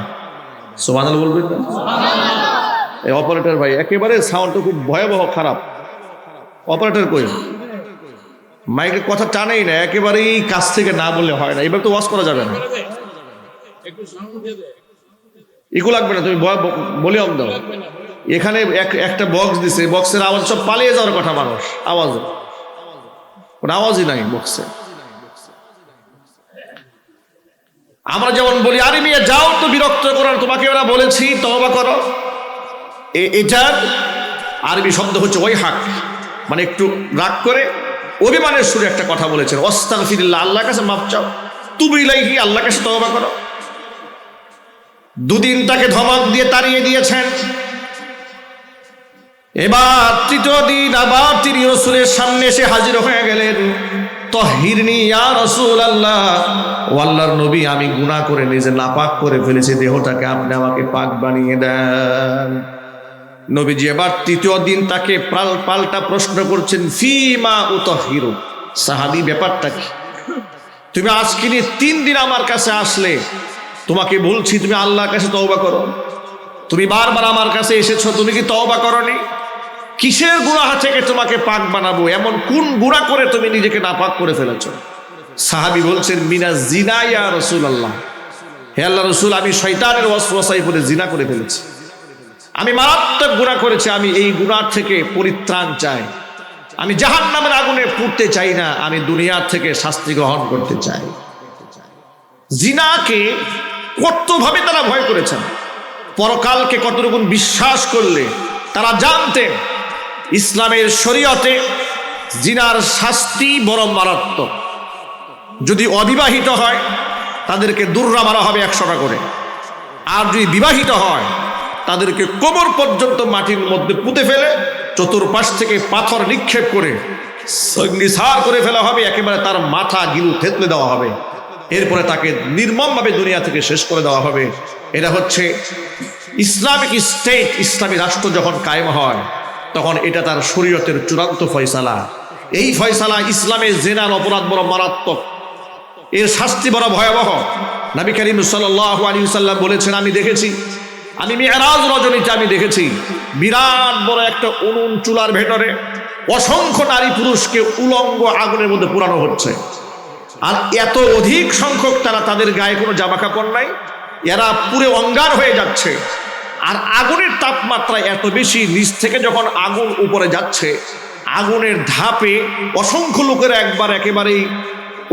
সুবহানাল্লাহ বলবেন না? সুবহানাল্লাহ। এই অপারেটর ভাই একেবারে সাউন্ডটা খুব ভয়াবহ খারাপ। অপারেটর কই? মাইকের কথা টানেই না, একেবারেই কাছ থেকে না বললে হয় না। এবার তো ওয়াজ করা যাবে না, ইকো লাগবে না, তুমি ভলিউম দাও। এখানে একটা বক্স দিছে, বক্সের আওয়াজ সব পালিয়ে যাওয়ার কথা, মানুষ আওয়াজই নাই বক্সে। আমরা যেমন বলি আরে মিয়া যাও তো, বিরক্ত করার, তোমাকে ওরা বলেছি তওবা করো। এটার আরবি শব্দ হচ্ছে ওয়াইহাক, মানে একটু রাগ করে অভিমানের সুরে একটা কথা বলেছেন। ওয়াস্তাগফিরিল্লাহ, আল্লাহর কাছে মাফ চাও, তুব ইলাইহি, আল্লাহর কাছে তওবা করো। দুদিন তাকে ধমক দিয়ে তাড়িয়ে দিয়েছেন। এবার তৃতীয় দিন আবার তিনি রাসূলের সামনে এসে হাজির হয়ে গেলেন। তাহহিরনি ইয়া রাসূলুল্লাহ, ও আল্লাহর নবী, আমি গুনাহ করে নিজে নাপাক করে ফেলেছি, দেহটাকে আপনি আমাকে পাক বানিয়ে দেন। নবীজি এবার তৃতীয় দিন তাকে পাল্টা প্রশ্ন করছেন, ফিমা উতাহহিরু। সাহাবী, ব্যাপারটা কি? তুমি আজকে নিয়ে 3 দিন আমার কাছে আসলে, তোমাকে বলছি তুমি আল্লাহর কাছে তওবা করো, তুমি বারবার আমার কাছে এসেছো, তুমি কি তওবা করনি? কিসের গুনাহ থেকে তোমাকে পাক বানাবো? এমন কোন গুনাহ করে তুমি নিজেকে নাপাক করে ফেলেছো? সাহাবী বলছেন, মিনা জিনা ইয়া রাসূলুল্লাহ, হে আল্লাহর রাসূল, আমি শয়তানের ওয়াসওয়াসায় পড়ে জিনা করে ফেলেছি, আমি মারাত্মক গুনাহ করেছি, আমি এই গুনাহ থেকে পরিত্রাণ চাই, আমি জাহান্নামের আগুনে পুড়তে চাই না, আমি দুনিয়া থেকে শাস্তি গ্রহণ করতে চাই। জিনাকে কতভাবে তারা ভয় করেছেন, পরকালকে কতটুকু বিশ্বাস করলে তারা জানতেন ইসলামের শরীয়তে জিনার শাস্তি বড় মারাত্মক। যদি অবিবাহিত হয় তাদেরকে দুর্রা মারা হবে 100 টাকা করে, আর যদি বিবাহিত হয় তাদেরকে কোমর পর্যন্ত মাটির মধ্যে পুঁতে ফেলে চতুর্পাশ থেকে পাথর নিক্ষেপ করে নিসার করে ফেলা হবে, একেবারে তার মাথা গিলু থেতলে দেওয়া হবে, এরপরে তাকে নির্মমভাবে দুনিয়া থেকে শেষ করে দেওয়া হবে। এটা হচ্ছে ইসলামিক স্টেট, ইসলামী রাষ্ট্র যখন কায়েম হয় তখন এটা তার শরীয়তের চূড়ান্ত ফয়সালা। এই ফয়সালা ইসলামের জিনার অপরাধ বড় মারাত্মক, এর শাস্তি বড় ভয়াবহ। নবী করিম সাল্লাল্লাহু আলাইহি ওয়াসাল্লাম বলেছেন, আমি দেখেছি, আমি মিরাজ রজনীতে আমি দেখেছি বিরাট বড় একটা উনুন, চুলার ভেতরে অসংখ্য নারী পুরুষকে উলঙ্গ আগুনের মধ্যে পোড়ানো হচ্ছে, আর এত অধিক সংখ্যক তারা, তাদের গায়ে কোনো জামা কাপড় নাই, এরা পুরো অঙ্গার হয়ে যাচ্ছে। আর আগুনের তাপমাত্রা এত বেশি, নিচ থেকে যখন আগুন উপরে যাচ্ছে, আগুনের ধাপে অসংখ্য লোকের একবার একেবারেই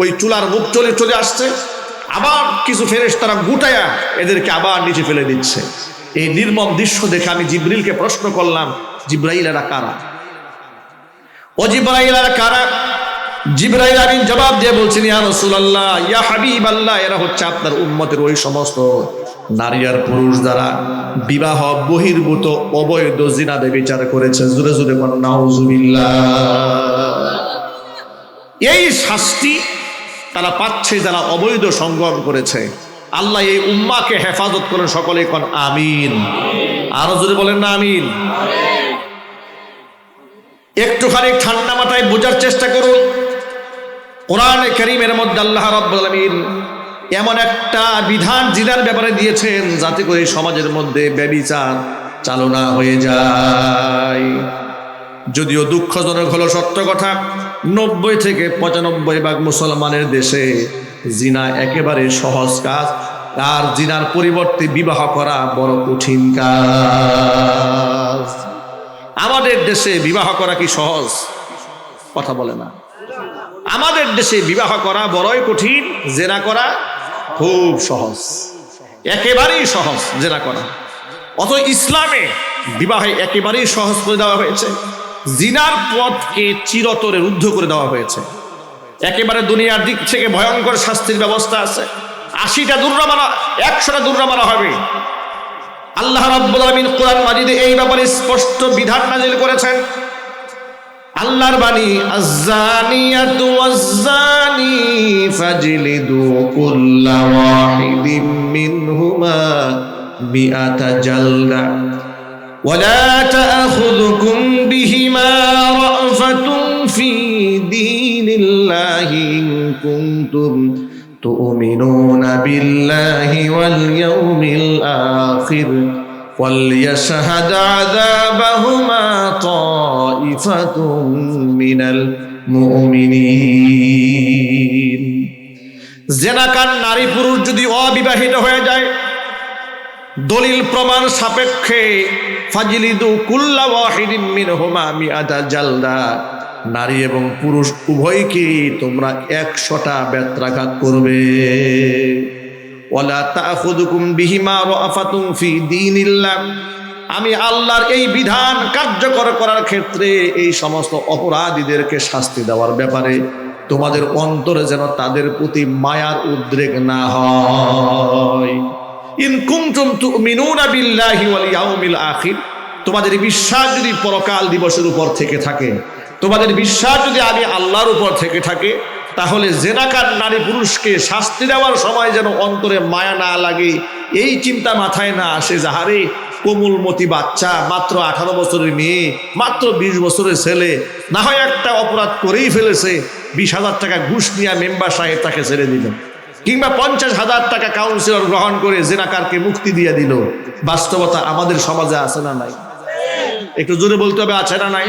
ওই চুলার মুখ চলে আসছে, আবার কিছু ফেরেশতারা গুটায়া এদেরকে আবার নিচে ফেলে দিচ্ছে। এই নির্মম দৃশ্য দেখে আমি জিবরিলকে প্রশ্ন করলাম, জিবরাইল এরা কারা? ও জিবরাইল এরা কারা? জিবরাইল আমিন জবাব দিয়ে বলছেন, ইয়া রাসূলুল্লাহ, ইয়া হাবিবাল্লাহ, এরা হচ্ছে আপনার উম্মতের ওই সমস্ত নারী আর পুরুষ যারা বিবাহ বহির্ভূত অবৈধ জিনা ব্যভিচার করেছে। জোরে জোরে বলুন নাউজুবিল্লাহ। এই শাস্তি তারা পাচ্ছে যারা অবৈধ সঙ্গম করেছে। আল্লাহ এই উম্মাকে হেফাজত করেন, সকলে কোন আমিন। আরো জোরে বলেন না আমিন। একটুখানি ঠান্ডা মাথায় বোঝার চেষ্টা করুন। কোরআন কারীমের মধ্যে আল্লাহ রাব্বুল আলামিন এমন একটা বিধান জিনার ব্যাপারে দিয়েছেন যাতে করে সমাজের মধ্যে ব্যভিচার চালনা হয়ে যায়। যদিও দুঃখজনক হলো সত্য কথা, 90 থেকে 95% মুসলমানের দেশে জিনা একেবারে সহজ কাজ, আর জিনার পরিবর্তে বিবাহ করা বড় কঠিন কাজ। আমাদের দেশে বিবাহ করা কি সহজ? কথা বলে না। আমাদের দেশে বিবাহ করা বড়ই কঠিন, জেনা করা খুব সহজ, একেবারেই সহজ জেনা করা। অত ইসলামে বিবাহে একেবারেই সহজ করে দেওয়া হয়েছে, জিনার পথকে চিরতরে রুদ্ধ করে দেওয়া হয়েছে। একেবারে দুনিয়ার দিক থেকে ভয়ঙ্কর শাস্তির ব্যবস্থা আছে। 80টা দুর্রা মারা, 100টা দুর্রা মারা হবে। আল্লাহ রাব্বুল আলামিন কোরআন মাজিদে এই ব্যাপারে স্পষ্ট বিধান নাযিল করেছেন। আল্লাহর বাণী, আয-যানিয়াতু ওয়াজ-যানি ফাজলিদু কুল্লা ওয়াহিদিম মিনহুমা মিআতা জালদা ওয়ালা তা'খুযুকুম বিহিমা রা'ফাতুন ফি দীনিল্লাহি ইন কুনতুম তু'মিনুনা বিল্লাহি ওয়াল ইয়াউমিল আখির وَلْيَشْهَدْ عَذَابَهُمَا طَائِفَةٌ مِّنَ الْمُؤْمِنِينَ। জেনাকার নারী পুরুষ যদি অবিবাহিত হয়ে যায়, দলিল প্রমাণ সাপেক্ষে ফাজলিদু কুল্লা ওয়াহিদিন মিনহুমা মিআতা জালদা, নারী এবং পুরুষ উভয়কে তোমরা 100টা বেত্রাঘাত করবে। ওয়ালা তা'খুযুকুম বিহিমা রা'ফাতুন ফি দীনিল্লাহ, আমি আল্লাহর এই বিধান কার্যকর করার ক্ষেত্রে এই সমস্ত অপরাধীদেরকে শাস্তি দেওয়ার ব্যাপারে তোমাদের অন্তরে যেন তাদের প্রতি মায়ার উদ্রেক না হয়। ইন কুনতুম তু'মিনুনা বিল্লাহি ওয়াল ইয়াউমিল আখির, তোমাদের বিশ্বাস যদি পরকাল দিবসের উপর থেকে থাকে, তোমাদের বিশ্বাস যদি আমি আল্লাহর উপর থেকে থাকে, তাহলে জেনাকার নারী পুরুষকে শাস্তি দেওয়ার সময় যেন অন্তরে মায়া না লাগে, এই চিন্তা মাথায় না আসে। যাহারে কোমলমতি বাচ্চা, মাত্র 18 বছরের মেয়ে, মাত্র 20 বছরের ছেলে, না হয় একটা অপরাধ করেই ফেলেছে, 20,000 টাকা ঘুষ নিয়ে মেম্বার সাহেব তাকে ছেড়ে দিল, কিংবা 50,000 টাকা কাউন্সিলর গ্রহণ করে জেনাকারকে মুক্তি দিয়ে দিল। বাস্তবতা আমাদের সমাজে আছে না নাই? একটু জোরে বলতে হবে, আছে না নাই?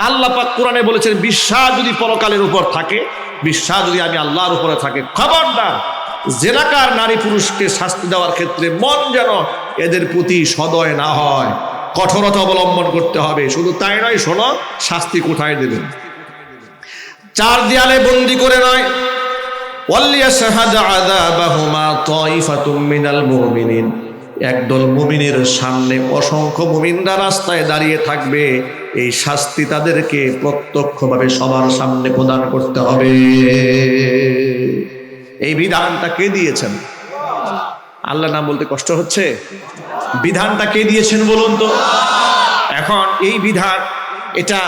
আল্লাহ পাক কোরআনে বলেছেন, বিশ্বাস যদি পরকালের উপর থাকে, বিশ্বাস যদি আমি আল্লাহর উপরে থাকে, খবরদার জেনাকার নারী পুরুষকে শাস্তি দেওয়ার ক্ষেত্রে মন যেন এদের প্রতি সদয় না হয়, কঠোরতা অবলম্বন করতে হবে। শুধু তাই নয়, শোনো শাস্তি কোথায় দেবেন, 4 দেয়ালে বন্দি করে নয়। ওয়ালিয়াশহাদ আযাবাহুমা তাইফাতুম মিনাল মুমিনিন, একদল মুমিনের সামনে অসংখ্য মুমিনরা রাস্তায় দাঁড়িয়ে থাকবে, এই শাস্তি তাদেরকে প্রত্যক্ষভাবে সবার সামনে প্রদান করতে হবে। এই বিধানটা কে দিয়েছেন? আল্লাহ নাম বলতে কষ্ট হচ্ছে? বিধানটা কে দিয়েছেন বলুন তো? এখন এই বিধান এটা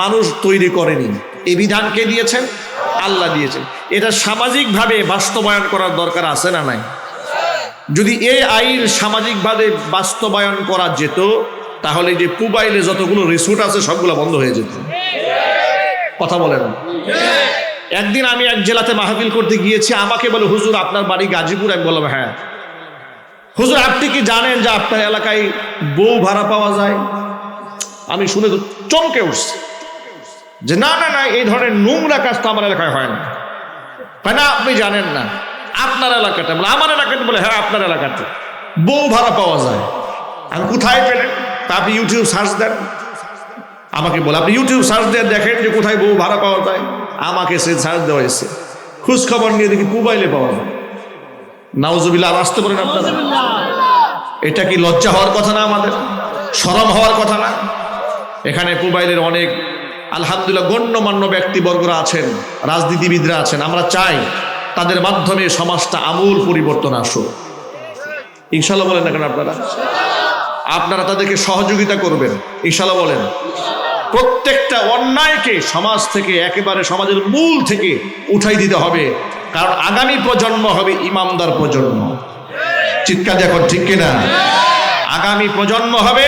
মানুষ তৈরি করেনি, এই বিধান কে দিয়েছেন? আল্লাহ দিয়েছেন। এটা সামাজিকভাবে বাস্তবায়ন করার দরকার আছে না নাই? যদি এই আইন সামাজিকভাবে বাস্তবায়ন করা যেত, তাহলে যে পুবাইলে যতগুলো রিসোর্ট আছে সবগুলো বন্ধ হয়ে যেত। কথা বলেন। একদিন আমি এক জেলাতে মাহফিল করতে গিয়েছি, আমাকে বলে, হুজুর আপনার বাড়ি গাজীপুর? আমি বললাম হ্যাঁ। হুজুর আপনি কি জানেন যে আপনার এলাকায় বউ ভাড়া পাওয়া যায়? আমি শুনে তো চমকে উঠছি যে না না না, এই ধরনের নোংরা কাজ তো আমার এলাকায় হয় না। না আপনি জানেন না, আপনার এলাকাটা বলে, আমার এলাকাতে বলে হ্যাঁ আপনার এলাকাতে বউ ভাড়া পাওয়া যায়। আমি কোথায় পেলেন? তা আপনি ইউটিউব সার্চ দেন। আমাকে বলে আপনি ইউটিউব সার্চ দিয়ে দেখেন যে কোথায় বউ ভাড়া পাওয়া যায়। আমাকে সে সার্চ দেওয়া হয়েছে, খোঁজ খবর নিয়ে দেখি মোবাইলে পাওয়া যায়। নাউজুবিল্লাহ, আসতে পারেন আপনারা? এটা কি লজ্জা হওয়ার কথা না? আমাদের শরম হওয়ার কথা না? এখানে মোবাইলের অনেক আলহামদুলিল্লাহ গণ্যমান্য ব্যক্তিবর্গরা আছেন, রাজনীতিবিদরা আছেন। আমরা চাই তাদের মাধ্যমে সমাজটা আমূল পরিবর্তন আসুক, ইনশাল্লাহ। বলেন না কেন আপনারা? আপনারা তাদেরকে সহযোগিতা করবেন, ইনশাল্লাহ বলেন। প্রত্যেকটা অন্যায়কে সমাজ থেকে, একেবারে সমাজের মূল থেকে উঠাই দিতে হবে, কারণ আগামী প্রজন্ম হবে ইমানদার প্রজন্ম। চিৎকার দেখো ঠিক কিনা? আগামী প্রজন্ম হবে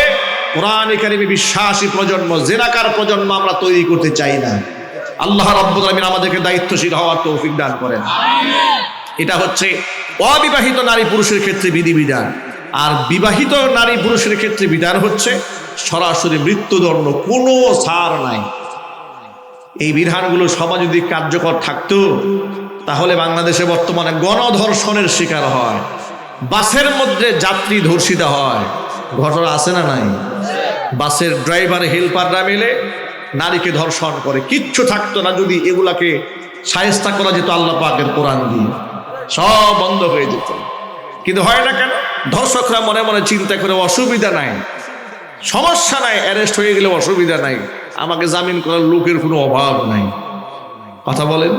কোরআনে কারিমে বিশ্বাসী প্রজন্ম, জেনাকার প্রজন্ম আমরা তৈরি করতে চাই না। আল্লাহ রাব্বুল আলামিন আমাদেরকে দায়িত্বশীল হওয়ার তৌফিক দান করেন। এটা হচ্ছে অবিবাহিত নারী পুরুষের ক্ষেত্রে বিধিবিধান। আর বিবাহিত নারী পুরুষের ক্ষেত্রে বিধান হচ্ছে সরাসরি মৃত্যুদণ্ড, কোনো ছাড় নাই। এই বিধানগুলো সমাজ যদি কার্যকর থাকতো তাহলে বাংলাদেশে বর্তমানে গণধর্ষণের শিকার হয়, বাসের মধ্যে যাত্রী ধর্ষিত হয়, ঘটনা আছে না নাই? বাসের ড্রাইভার হেল্পাররা মিলে নারীকে ধর্ষণ করে, কিচ্ছু থাকতো না যদি এগুলাকে শায়েস্তা করা যেত আল্লাহ পাকের কোরআন দিয়ে, সব বন্ধ হয়ে যেত। কিন্তু হয় না কেন? ধর্ষকরা মনে মনে চিন্তা করে অসুবিধা নাই, সমস্যা নাই, অ্যারেস্ট হয়ে গেলে অসুবিধা নাই, আমাকে জামিন করার লোকের কোনো অভাব নাই। কথা বলেন।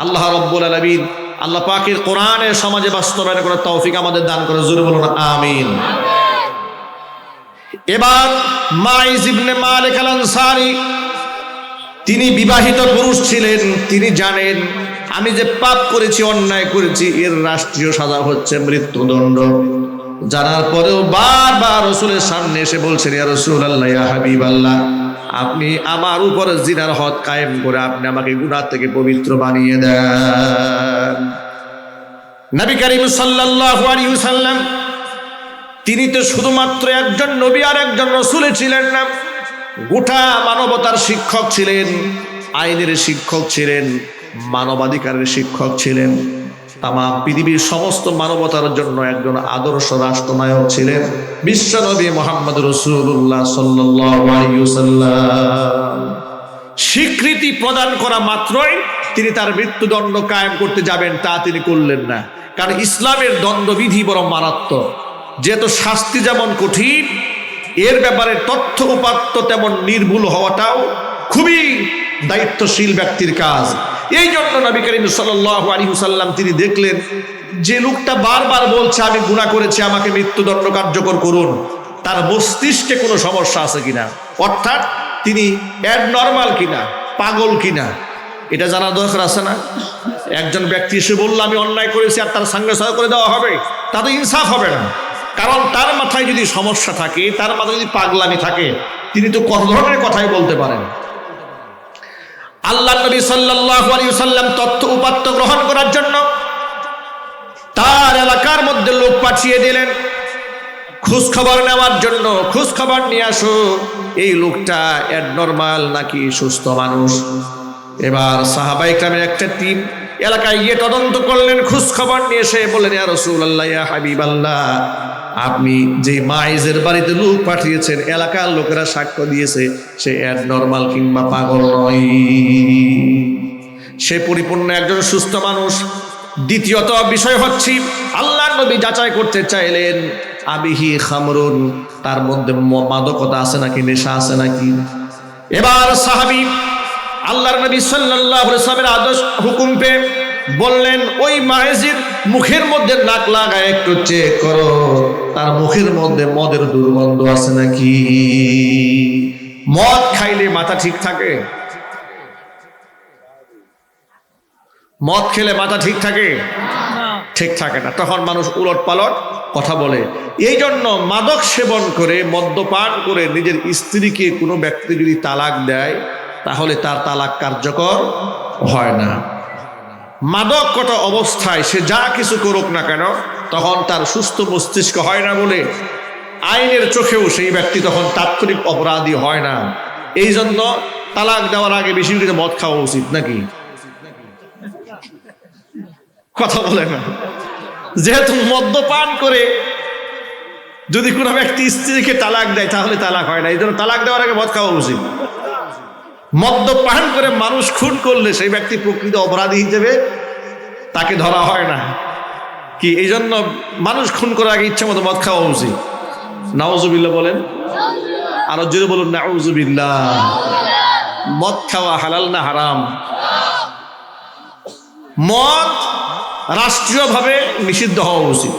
আল্লাহ রাব্বুল আলামিন আল্লাহ পাকের কোরআনের সমাজে বাস্তবায়ন করার তৌফিক আমাদের দান করে, জোরে বলুন আমিন। এবার মাইজ ইবনে মালিক আল আনসারী, তিনি বিবাহিত পুরুষ ছিলেন। তিনি জানেন আমি যে পাপ করেছি, অন্যায় করেছি, এর রাষ্ট্রীয় সাজা হচ্ছে মৃত্যুদণ্ড। জানার পরেও বারবার রাসূলের সামনে এসে বলছেন, ইয়া রাসূলুল্লাহ, ইয়া হাবিবাল্লাহ, আপনি আমার উপরে জিনার হদ কায়েম করে আপনি আমাকে গুনাহ থেকে পবিত্র বানিয়ে দেন। নবী করিম সাল্লাল্লাহু আলাইহি ওয়াসাল্লাম তিনি তো শুধুমাত্র একজন নবী আর একজন রাসূল ছিলেন না, গোটা মানবতার শিক্ষক ছিলেন, আইনের শিক্ষক ছিলেন, মানবাধিকারের শিক্ষক ছিলেন, তাম পৃথিবীর সমস্ত মানবতার জন্য একজন আদর্শ রাষ্ট্রনায়ক ছিলেন বিশ্বনবী মুহাম্মদ রাসূলুল্লাহ সাল্লাল্লাহু আলাইহি ওয়াসাল্লাম। স্বীকৃতি প্রদান করা মাত্রই তিনি তার মৃত্যুদণ্ড কায়েম করতে যাবেন, তা তিনি করলেন না। কারণ ইসলামের দণ্ডবিধি বড় মারাত্মক। যেহেতু শাস্তি যেমন কঠিন, এর ব্যাপারে তথ্য উপাত্ত তেমন নির্ভুল হওয়াটাও খুবই দায়িত্বশীল ব্যক্তির কাজ। এই জন্য নবী করিম সাল্লাল্লাহু আলাইহি ওয়াসাল্লাম তিনি দেখলেন যে লোকটা বারবার বলছে আমি গুনাহ করেছি, আমাকে মৃত্যুদণ্ড কার্যকর করুন, তার মস্তিষ্কে কোনো সমস্যা আছে কিনা, অর্থাৎ তিনি অ্যাবনর্মাল কিনা, পাগল কিনা, এটা জানা দরকার আছে না? একজন ব্যক্তি এসে বললো আমি অন্যায় করেছি আর তার সঙ্গে সঙ্গে করে দেওয়া হবে, তা তো ইনসাফ হবে না। কারণ তার মাথায় যদি সমস্যা থাকে, তার মাথায় যদি পাগলামি থাকে, তিনি তো কত ধরনের কথাই বলতে পারেন। আল্লাহ নবী সাল্লাল্লাহু আলাইহি ওয়াসাল্লাম তথ্য উপাত্ত গ্রহণ করার জন্য তার এলাকার মধ্যে লোক পাঠিয়ে দিলেন খোঁজ খবর নেওয়ার জন্য। খোঁজ খবর নিয়ে আসো এই লোকটা অ্যাবনর্মাল নাকি সুস্থ মানুষ। এবার সাহাবায়ে কেরামের একটা টিম এলাকায় গিয়ে তদন্ত করলেন, খোঁজ খবর নিয়ে এসে বললেন, ইয়া রাসূলুল্লাহ, ইয়া হাবিবাল্লাহ, আপনি যে মাইজের বাড়িতে লোক পাঠিয়েছেন, এলাকার লোকেরা সাক্ষ্য দিয়েছে সে অ্যাবনর্মাল কিংবা পাগল নয়, সে পরিপূর্ণ একজন সুস্থ মানুষ। দ্বিতীয়ত বিষয় হচ্ছে আল্লাহর নবী যাচাই করতে চাইলেন আবিহি খামরুন, তার মধ্যে মাদকতা আছে নাকি, নেশা আছে নাকি। এবার সাহাবী আল্লাহর নবী সাল্লাল্লাহু আলাইহি ওয়াসাল্লামের আদেশ হুকুম পেয়ে বললেন ওই মাইজের মুখের মধ্যে নাক লাগায় একটু চেক করো, তার মুখের মধ্যে মদের দুর্গন্ধ আছে নাকি। মদ খাইলে মাথা ঠিক থাকে? মদ খেলে মাথা ঠিক থাকে? ঠিক থাকে না, তখন মানুষ উলট পালট কথা বলে। এই জন্য মাদক সেবন করে, মদ্যপান করে নিজের স্ত্রীকে কোনো ব্যক্তি যদি তালাক দেয় তাহলে তার তালাক কার্যকর হয় না। মাদকগত অবস্থায় সে যা কিছু করুক না কেন, তখন তার সুস্থ মস্তিষ্ক হয় না বলে আইনের চোখেও সেই ব্যক্তি তখন তাৎক্ষণিক অপরাধী হয় না। এই জন্য তালাক দেওয়ার আগে বেশি করে মদ খাওয়া উচিত নাকি? কথা বলে না। যেহেতু মদ্যপান করে যদি কোনো ব্যক্তি স্ত্রীকে তালাক দেয় তাহলে তালাক হয় না, এই জন্য তালাক দেওয়ার আগে মদ খাওয়া উচিত। মদ্যপান করে মানুষ খুন করলে সেই ব্যক্তি প্রকৃত অপরাধী হিসেবে তাকে ধরা হয় না কি, এই জন্য মানুষ খুন করার আগে ইচ্ছা মতো মদ খাওয়া উচিত। নাউজুবিল্লাহ বলেন, আরো জোরে বলুন নাউজুবিল্লাহ। মদ খাওয়া হালাল না হারাম? মদ রাষ্ট্রীয়ভাবে নিষিদ্ধ হওয়া উচিত।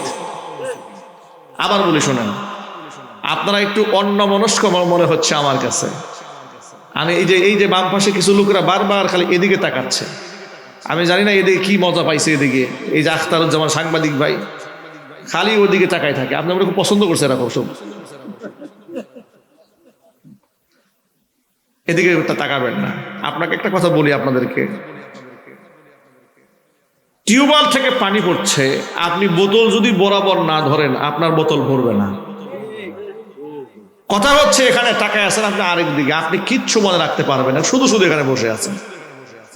আবার বলি শোনেন, আপনারা একটু অন্যমনস্ক মনে হচ্ছে আমার কাছে। আমি এই যে বাম পাশে কিছু লোকেরা বারবার খালি এদিকে তাকাচ্ছে, আমি জানি না এদিকে কি মজা পাইছে। এদিকে এই যে আখতারুজ্জামান সাংবাদিক ভাই খালি ওদিকে তাকাই থাকে, আপনি আমরা খুব পছন্দ করছে এরকম সব। এদিকে তাকাবেন না। আপনাকে একটা কথা বলি আপনাদেরকে, টিউবওয়েল থেকে পানি পড়ছে, আপনি বোতল যদি বরাবর না ধরেন আপনার বোতল ভরবে না। কথা হচ্ছে এখানে টাকায় আছেন আপনি আরেক দিকে, আপনি কিচ্ছু মনে রাখতে পারবেন না, শুধু শুধু এখানে বসে আছেন,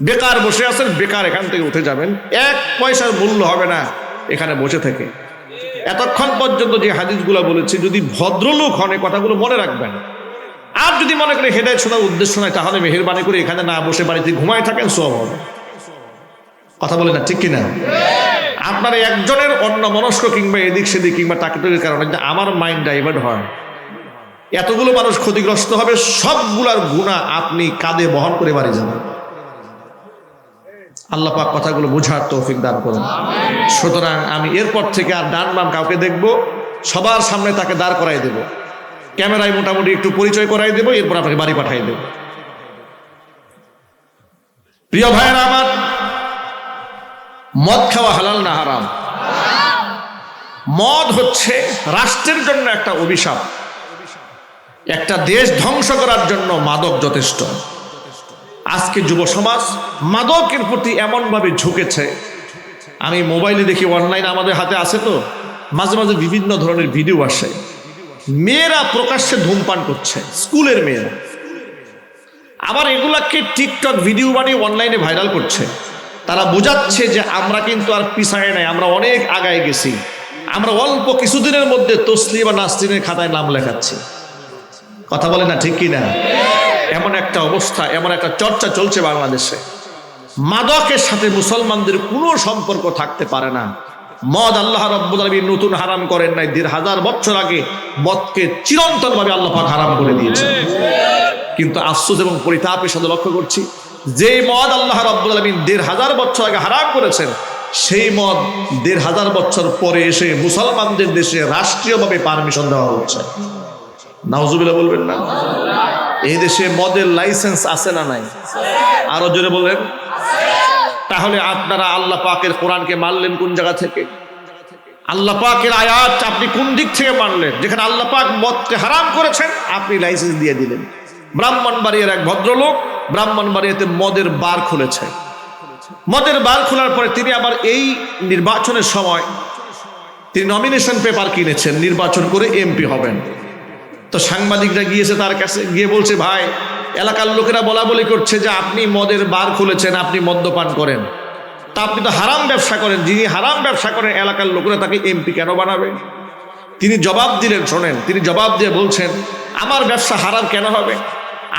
বেকার বসে আছেন, বেকার এখান থেকে উঠে যাবেন, 1 পয়সার মূল্য হবে না এখানে বসে থেকে। এতক্ষণ পর্যন্ত যে হাদিসগুলো বলেছি, যদি ভদ্রলোক হন এই কথাগুলো মনে রাখবেন। আর যদি মনে করে হেদায়েত শোনার উদ্দেশ্য নয়, তাহলে মেহেরবানি করে এখানে না বসে বাড়িতে ঘুমায় থাকেন, সওয়াব হবে। কথা বলে না, ঠিক কিনা? আপনার একজনের অন্য মনস্ক কিংবা এদিক সেদিক কিংবা টাকিটুকির কারণে আমার মাইন্ড ডাইভার্ট হয়, এতগুলো মানুষ ক্ষতিগ্রস্ত হবে, সবগুলার গুনাহ আপনি কাঁধে বহন করে বাড়ি যাবেন। আল্লাহ পাক কথাগুলো বোঝার তৌফিক দান করুন। সুতরাং আমি এরপর থেকে আর ডান বাম কাউকে দেখবো, সবার সামনে তাকে দাঁড় করাই দেব, ক্যামেরায় মোটামুটি একটু পরিচয় করাই দেব, এরপর আপনাকে বাড়ি পাঠাই দেব। প্রিয় ভাইয়েরা আমার, মদ খাওয়া হালাল না হারাম? মদ হচ্ছে রাষ্ট্রের জন্য একটা অভিশাপ। একটা দেশ ধ্বংস করার জন্য মাদক যথেষ্ট। আজকে যুব সমাজ মাদকের প্রতি এমনভাবে ঝুঁকেছে, আমি মোবাইলে দেখি, অনলাইন আমাদের হাতে আছে তো, মাঝে মাঝে বিভিন্ন ধরনের ভিডিও আসে, মেয়েরা প্রকাশ্যে ধূমপান করছে, স্কুলের মেয়েরা। আবার এগুলাকে টিকটক ভিডিও বানিয়ে অনলাইনে ভাইরাল করছে। তারা বোঝাচ্ছে যে আমরা কিন্তু আর পিছায় নাই, আমরা অনেক আগায় গেছি, আমরা অল্প কিছুদিনের মধ্যে তসলি বা নাসরিনের খাতায় নাম লেখাচ্ছি। কথা বলে না, ঠিক কিনা? এমন একটা অবস্থা, এমন একটা চর্চা চলছে বাংলাদেশে। মাদকের সাথে মুসলমানদের কোনো সম্পর্ক থাকতে পারে না। মদ আল্লাহ রাব্বুল আলামিন নতুন হারাম করেন নাই, ১৫০০ বছর আগে মদকে চিরন্তনভাবে আল্লাহ পাক হারাম করে দিয়েছেন। কিন্তু আফসোস এবং পরিতাপের সাথে লক্ষ্য করছি, যে মদ আল্লাহ রাব্বুল আলামিন ১৫০০ বছর আগে হারাম করেছেন, সেই মদ ১৫০০ বছর পরে এসে মুসলমানদের দেশে রাষ্ট্রীয়ভাবে পারমিশন দেওয়া হচ্ছে। নাউজুবিল্লাহ বলবেন না? এই দেশে মদের লাইসেন্স আছে না নাই? আরো জোরে বলেন। তাহলে আপনারা আল্লাহ পাকের কোরআনকে মানলেন কোন জায়গা থেকে? আল্লাহ পাকের আয়াত আপনি কোন দিক থেকে মানলেন? যেখানে আল্লাহ পাক মদকে হারাম করেছেন আপনি লাইসেন্স দিয়ে দিলেন। ব্রাহ্মণবাড়িয়ার এক ভদ্রলোক ব্রাহ্মণবাড়িয়াতে মদের বার খুলেছে। মদের বার খোলার পরে তিনি আবার এই নির্বাচনের সময় তিনি নমিনেশন পেপার কিনেছেন, নির্বাচন করে এমপি হবেন। তো সাংবাদিকরা গিয়েছে তার কাছে, গিয়ে বলছে, ভাই এলাকার লোকেরা বলা বলি করছে যে আপনি মদের বার খুলেছেন, আপনি মদ্যপান করেন, তা আপনি তো হারাম ব্যবসা করেন, যিনি হারাম ব্যবসা করেন এলাকার লোকেরা তাকে এমপি কেন বানাবে? তিনি জবাব দিলেন, শোনেন, তিনি জবাব দিয়ে বলছেন, আমার ব্যবসা হারাম কেন হবে?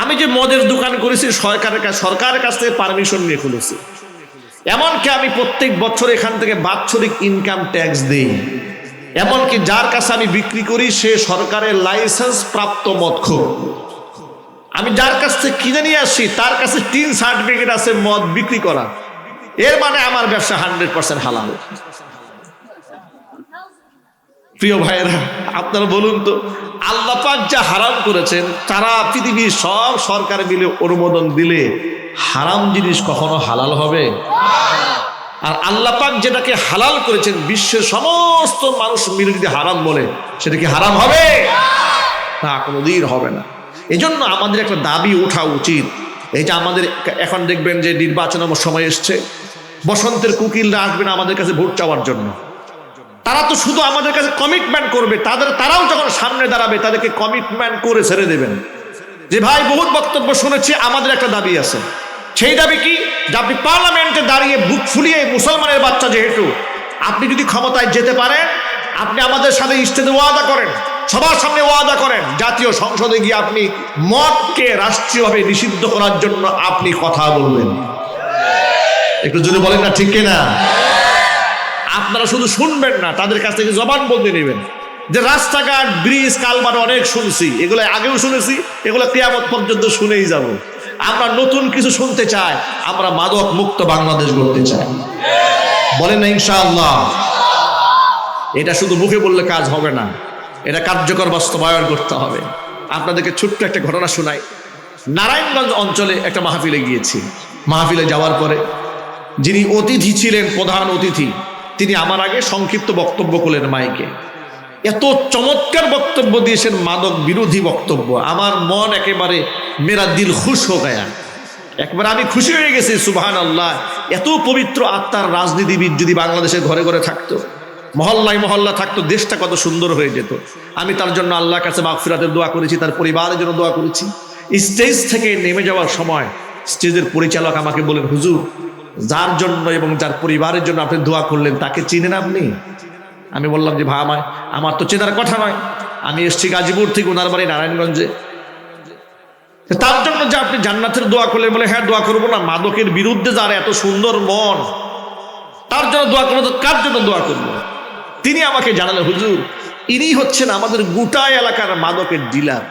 আমি যে মদের দোকান করেছি সরকারের কাছ থেকে পারমিশন নিয়ে খুলেছি, এমনকি আমি প্রত্যেক বছর এখান থেকে বাৎসরিক ইনকাম ট্যাক্স দিই, এমনকি যার কাছে আমি বিক্রি করি সে সরকারের লাইসেন্স প্রাপ্ত মদখোর। আমি যার কাছ থেকে কিনে নিয়ে আসি তার কাছে 3 সার্টিফিকেট আছে মদ বিক্রি করা, এর মানে আমার ব্যবসা 100% হালাল। প্রিয় ভাইয়েরা, আপনারা বলুন তো, আল্লাহ পাক যা হারাম করেছেন তারা পৃথিবীর সব সরকার মিলে অনুমোদন দিলে হারাম জিনিস কখনো হালাল হবে? আর আল্লাহ পাক যেটাকে হালাল করেছেন বিশ্বের সমস্ত মানুষ মিলে যদি হারাম বলে, সেটা কি হারাম হবে? না, কোনোদিন হবে না। এই জন্য আমাদের একটা দাবি ওঠা উচিত। এই যে আমাদের এখন দেখবেন যে নির্বাচনের সময় এসছে, বসন্তের কুকিলরা আসবেন আমাদের কাছে ভোট চাওয়ার জন্য। তারা তো শুধু আমাদের কাছে কমিটমেন্ট করবে, তারাও যখন সামনে দাঁড়াবে তাদেরকে কমিটমেন্ট করে ছেড়ে দেবেন যে ভাই বহুত বক্তব্য শুনেছি, আমাদের একটা দাবি আছে। সেই দাবি কি? যে আপনি পার্লামেন্টে দাঁড়িয়ে বুক ফুলিয়ে, মুসলমানের বাচ্চা যেহেতু, আপনি যদি ক্ষমতায় যেতে পারেন আপনি আমাদের সাথে ইস্তেদে ওয়াদা করেন, সবার সামনে ওয়াদা করেন, জাতীয় সংসদে গিয়ে আপনি মদকে রাষ্ট্রীয়ভাবে নিষিদ্ধ করার জন্য আপনি কথা বলবেন। একটু জোরে বলেন না, ঠিক কিনা? আপনারা শুধু শুনবেন না, তাদের কাছ থেকে জবানবন্দি নেবেন। যে রাস্তাঘাট, ব্রিজ, কালভার্ট অনেক শুনছি, এগুলো আগেও শুনেছি, এগুলো কিয়ামত পর্যন্ত শুনেই যাব। আমরা নতুন কিছু শুনতে চাই, আমরা মাদক মুক্ত বাংলাদেশ গড়তে চাই। বলেন না ইনশাআল্লাহ? এটা শুধু মুখে বললে কাজ হবে না, এটা কার্যকর বাস্তবায়ন করতে হবে। আপনাদেরকে ছোট্ট একটা ঘটনা শোনাই। নারায়ণগঞ্জ অঞ্চলে একটা মাহফিলে গিয়েছি। মাহফিলে যাওয়ার পরে যিনি অতিথি ছিলেন, প্রধান অতিথি, তিনি আমার আগে সংক্ষিপ্ত বক্তব্য করলেন মাইকে। এত চমৎকার বক্তব্য দিয়েছেন, মাদক বিরোধী বক্তব্য। আমার মন একেবারে মেরা দিল খুশ হো গয়া। একবার আমি খুশি হয়ে গেছি, সুবহানাল্লাহ। এত পবিত্র আত্মার রাজনীতিবিদ যদি বাংলাদেশের ঘরে ঘরে থাকতো, মহল্লায় মহল্লা থাকতো, দেশটা কত সুন্দর হয়ে যেত। আমি তার জন্য আল্লাহর কাছে মাগফিরাতের দোয়া করেছি, তার পরিবারের জন্য দোয়া করেছি। স্টেজ থেকে নেমে যাওয়ার সময় স্টেজের পরিচালক আমাকে বলেন, হুজুর, যার জন্য এবং যার পরিবারের জন্য আপনি দোয়া করলেন তাকে চিনেন আপনি? আমি বললাম যে ভাই, আমার তো চেনার কথা নয়, আমি এসছি গাজীপুর থেকে, ওনার বাড়ি নারায়ণগঞ্জে। তার জন্য যে আপনি জান্নাতের দোয়া করলেন? বলে হ্যাঁ, দোয়া করবো না? মাদকের বিরুদ্ধে যার এত সুন্দর মন, তার জন্য দোয়া করবো, তো কার জন্য দোয়া করবো? তিনি আমাকে জানালেন, হুজুর, ইনি হচ্ছেন আমাদের গোটা এলাকার মাদকের ডিলার।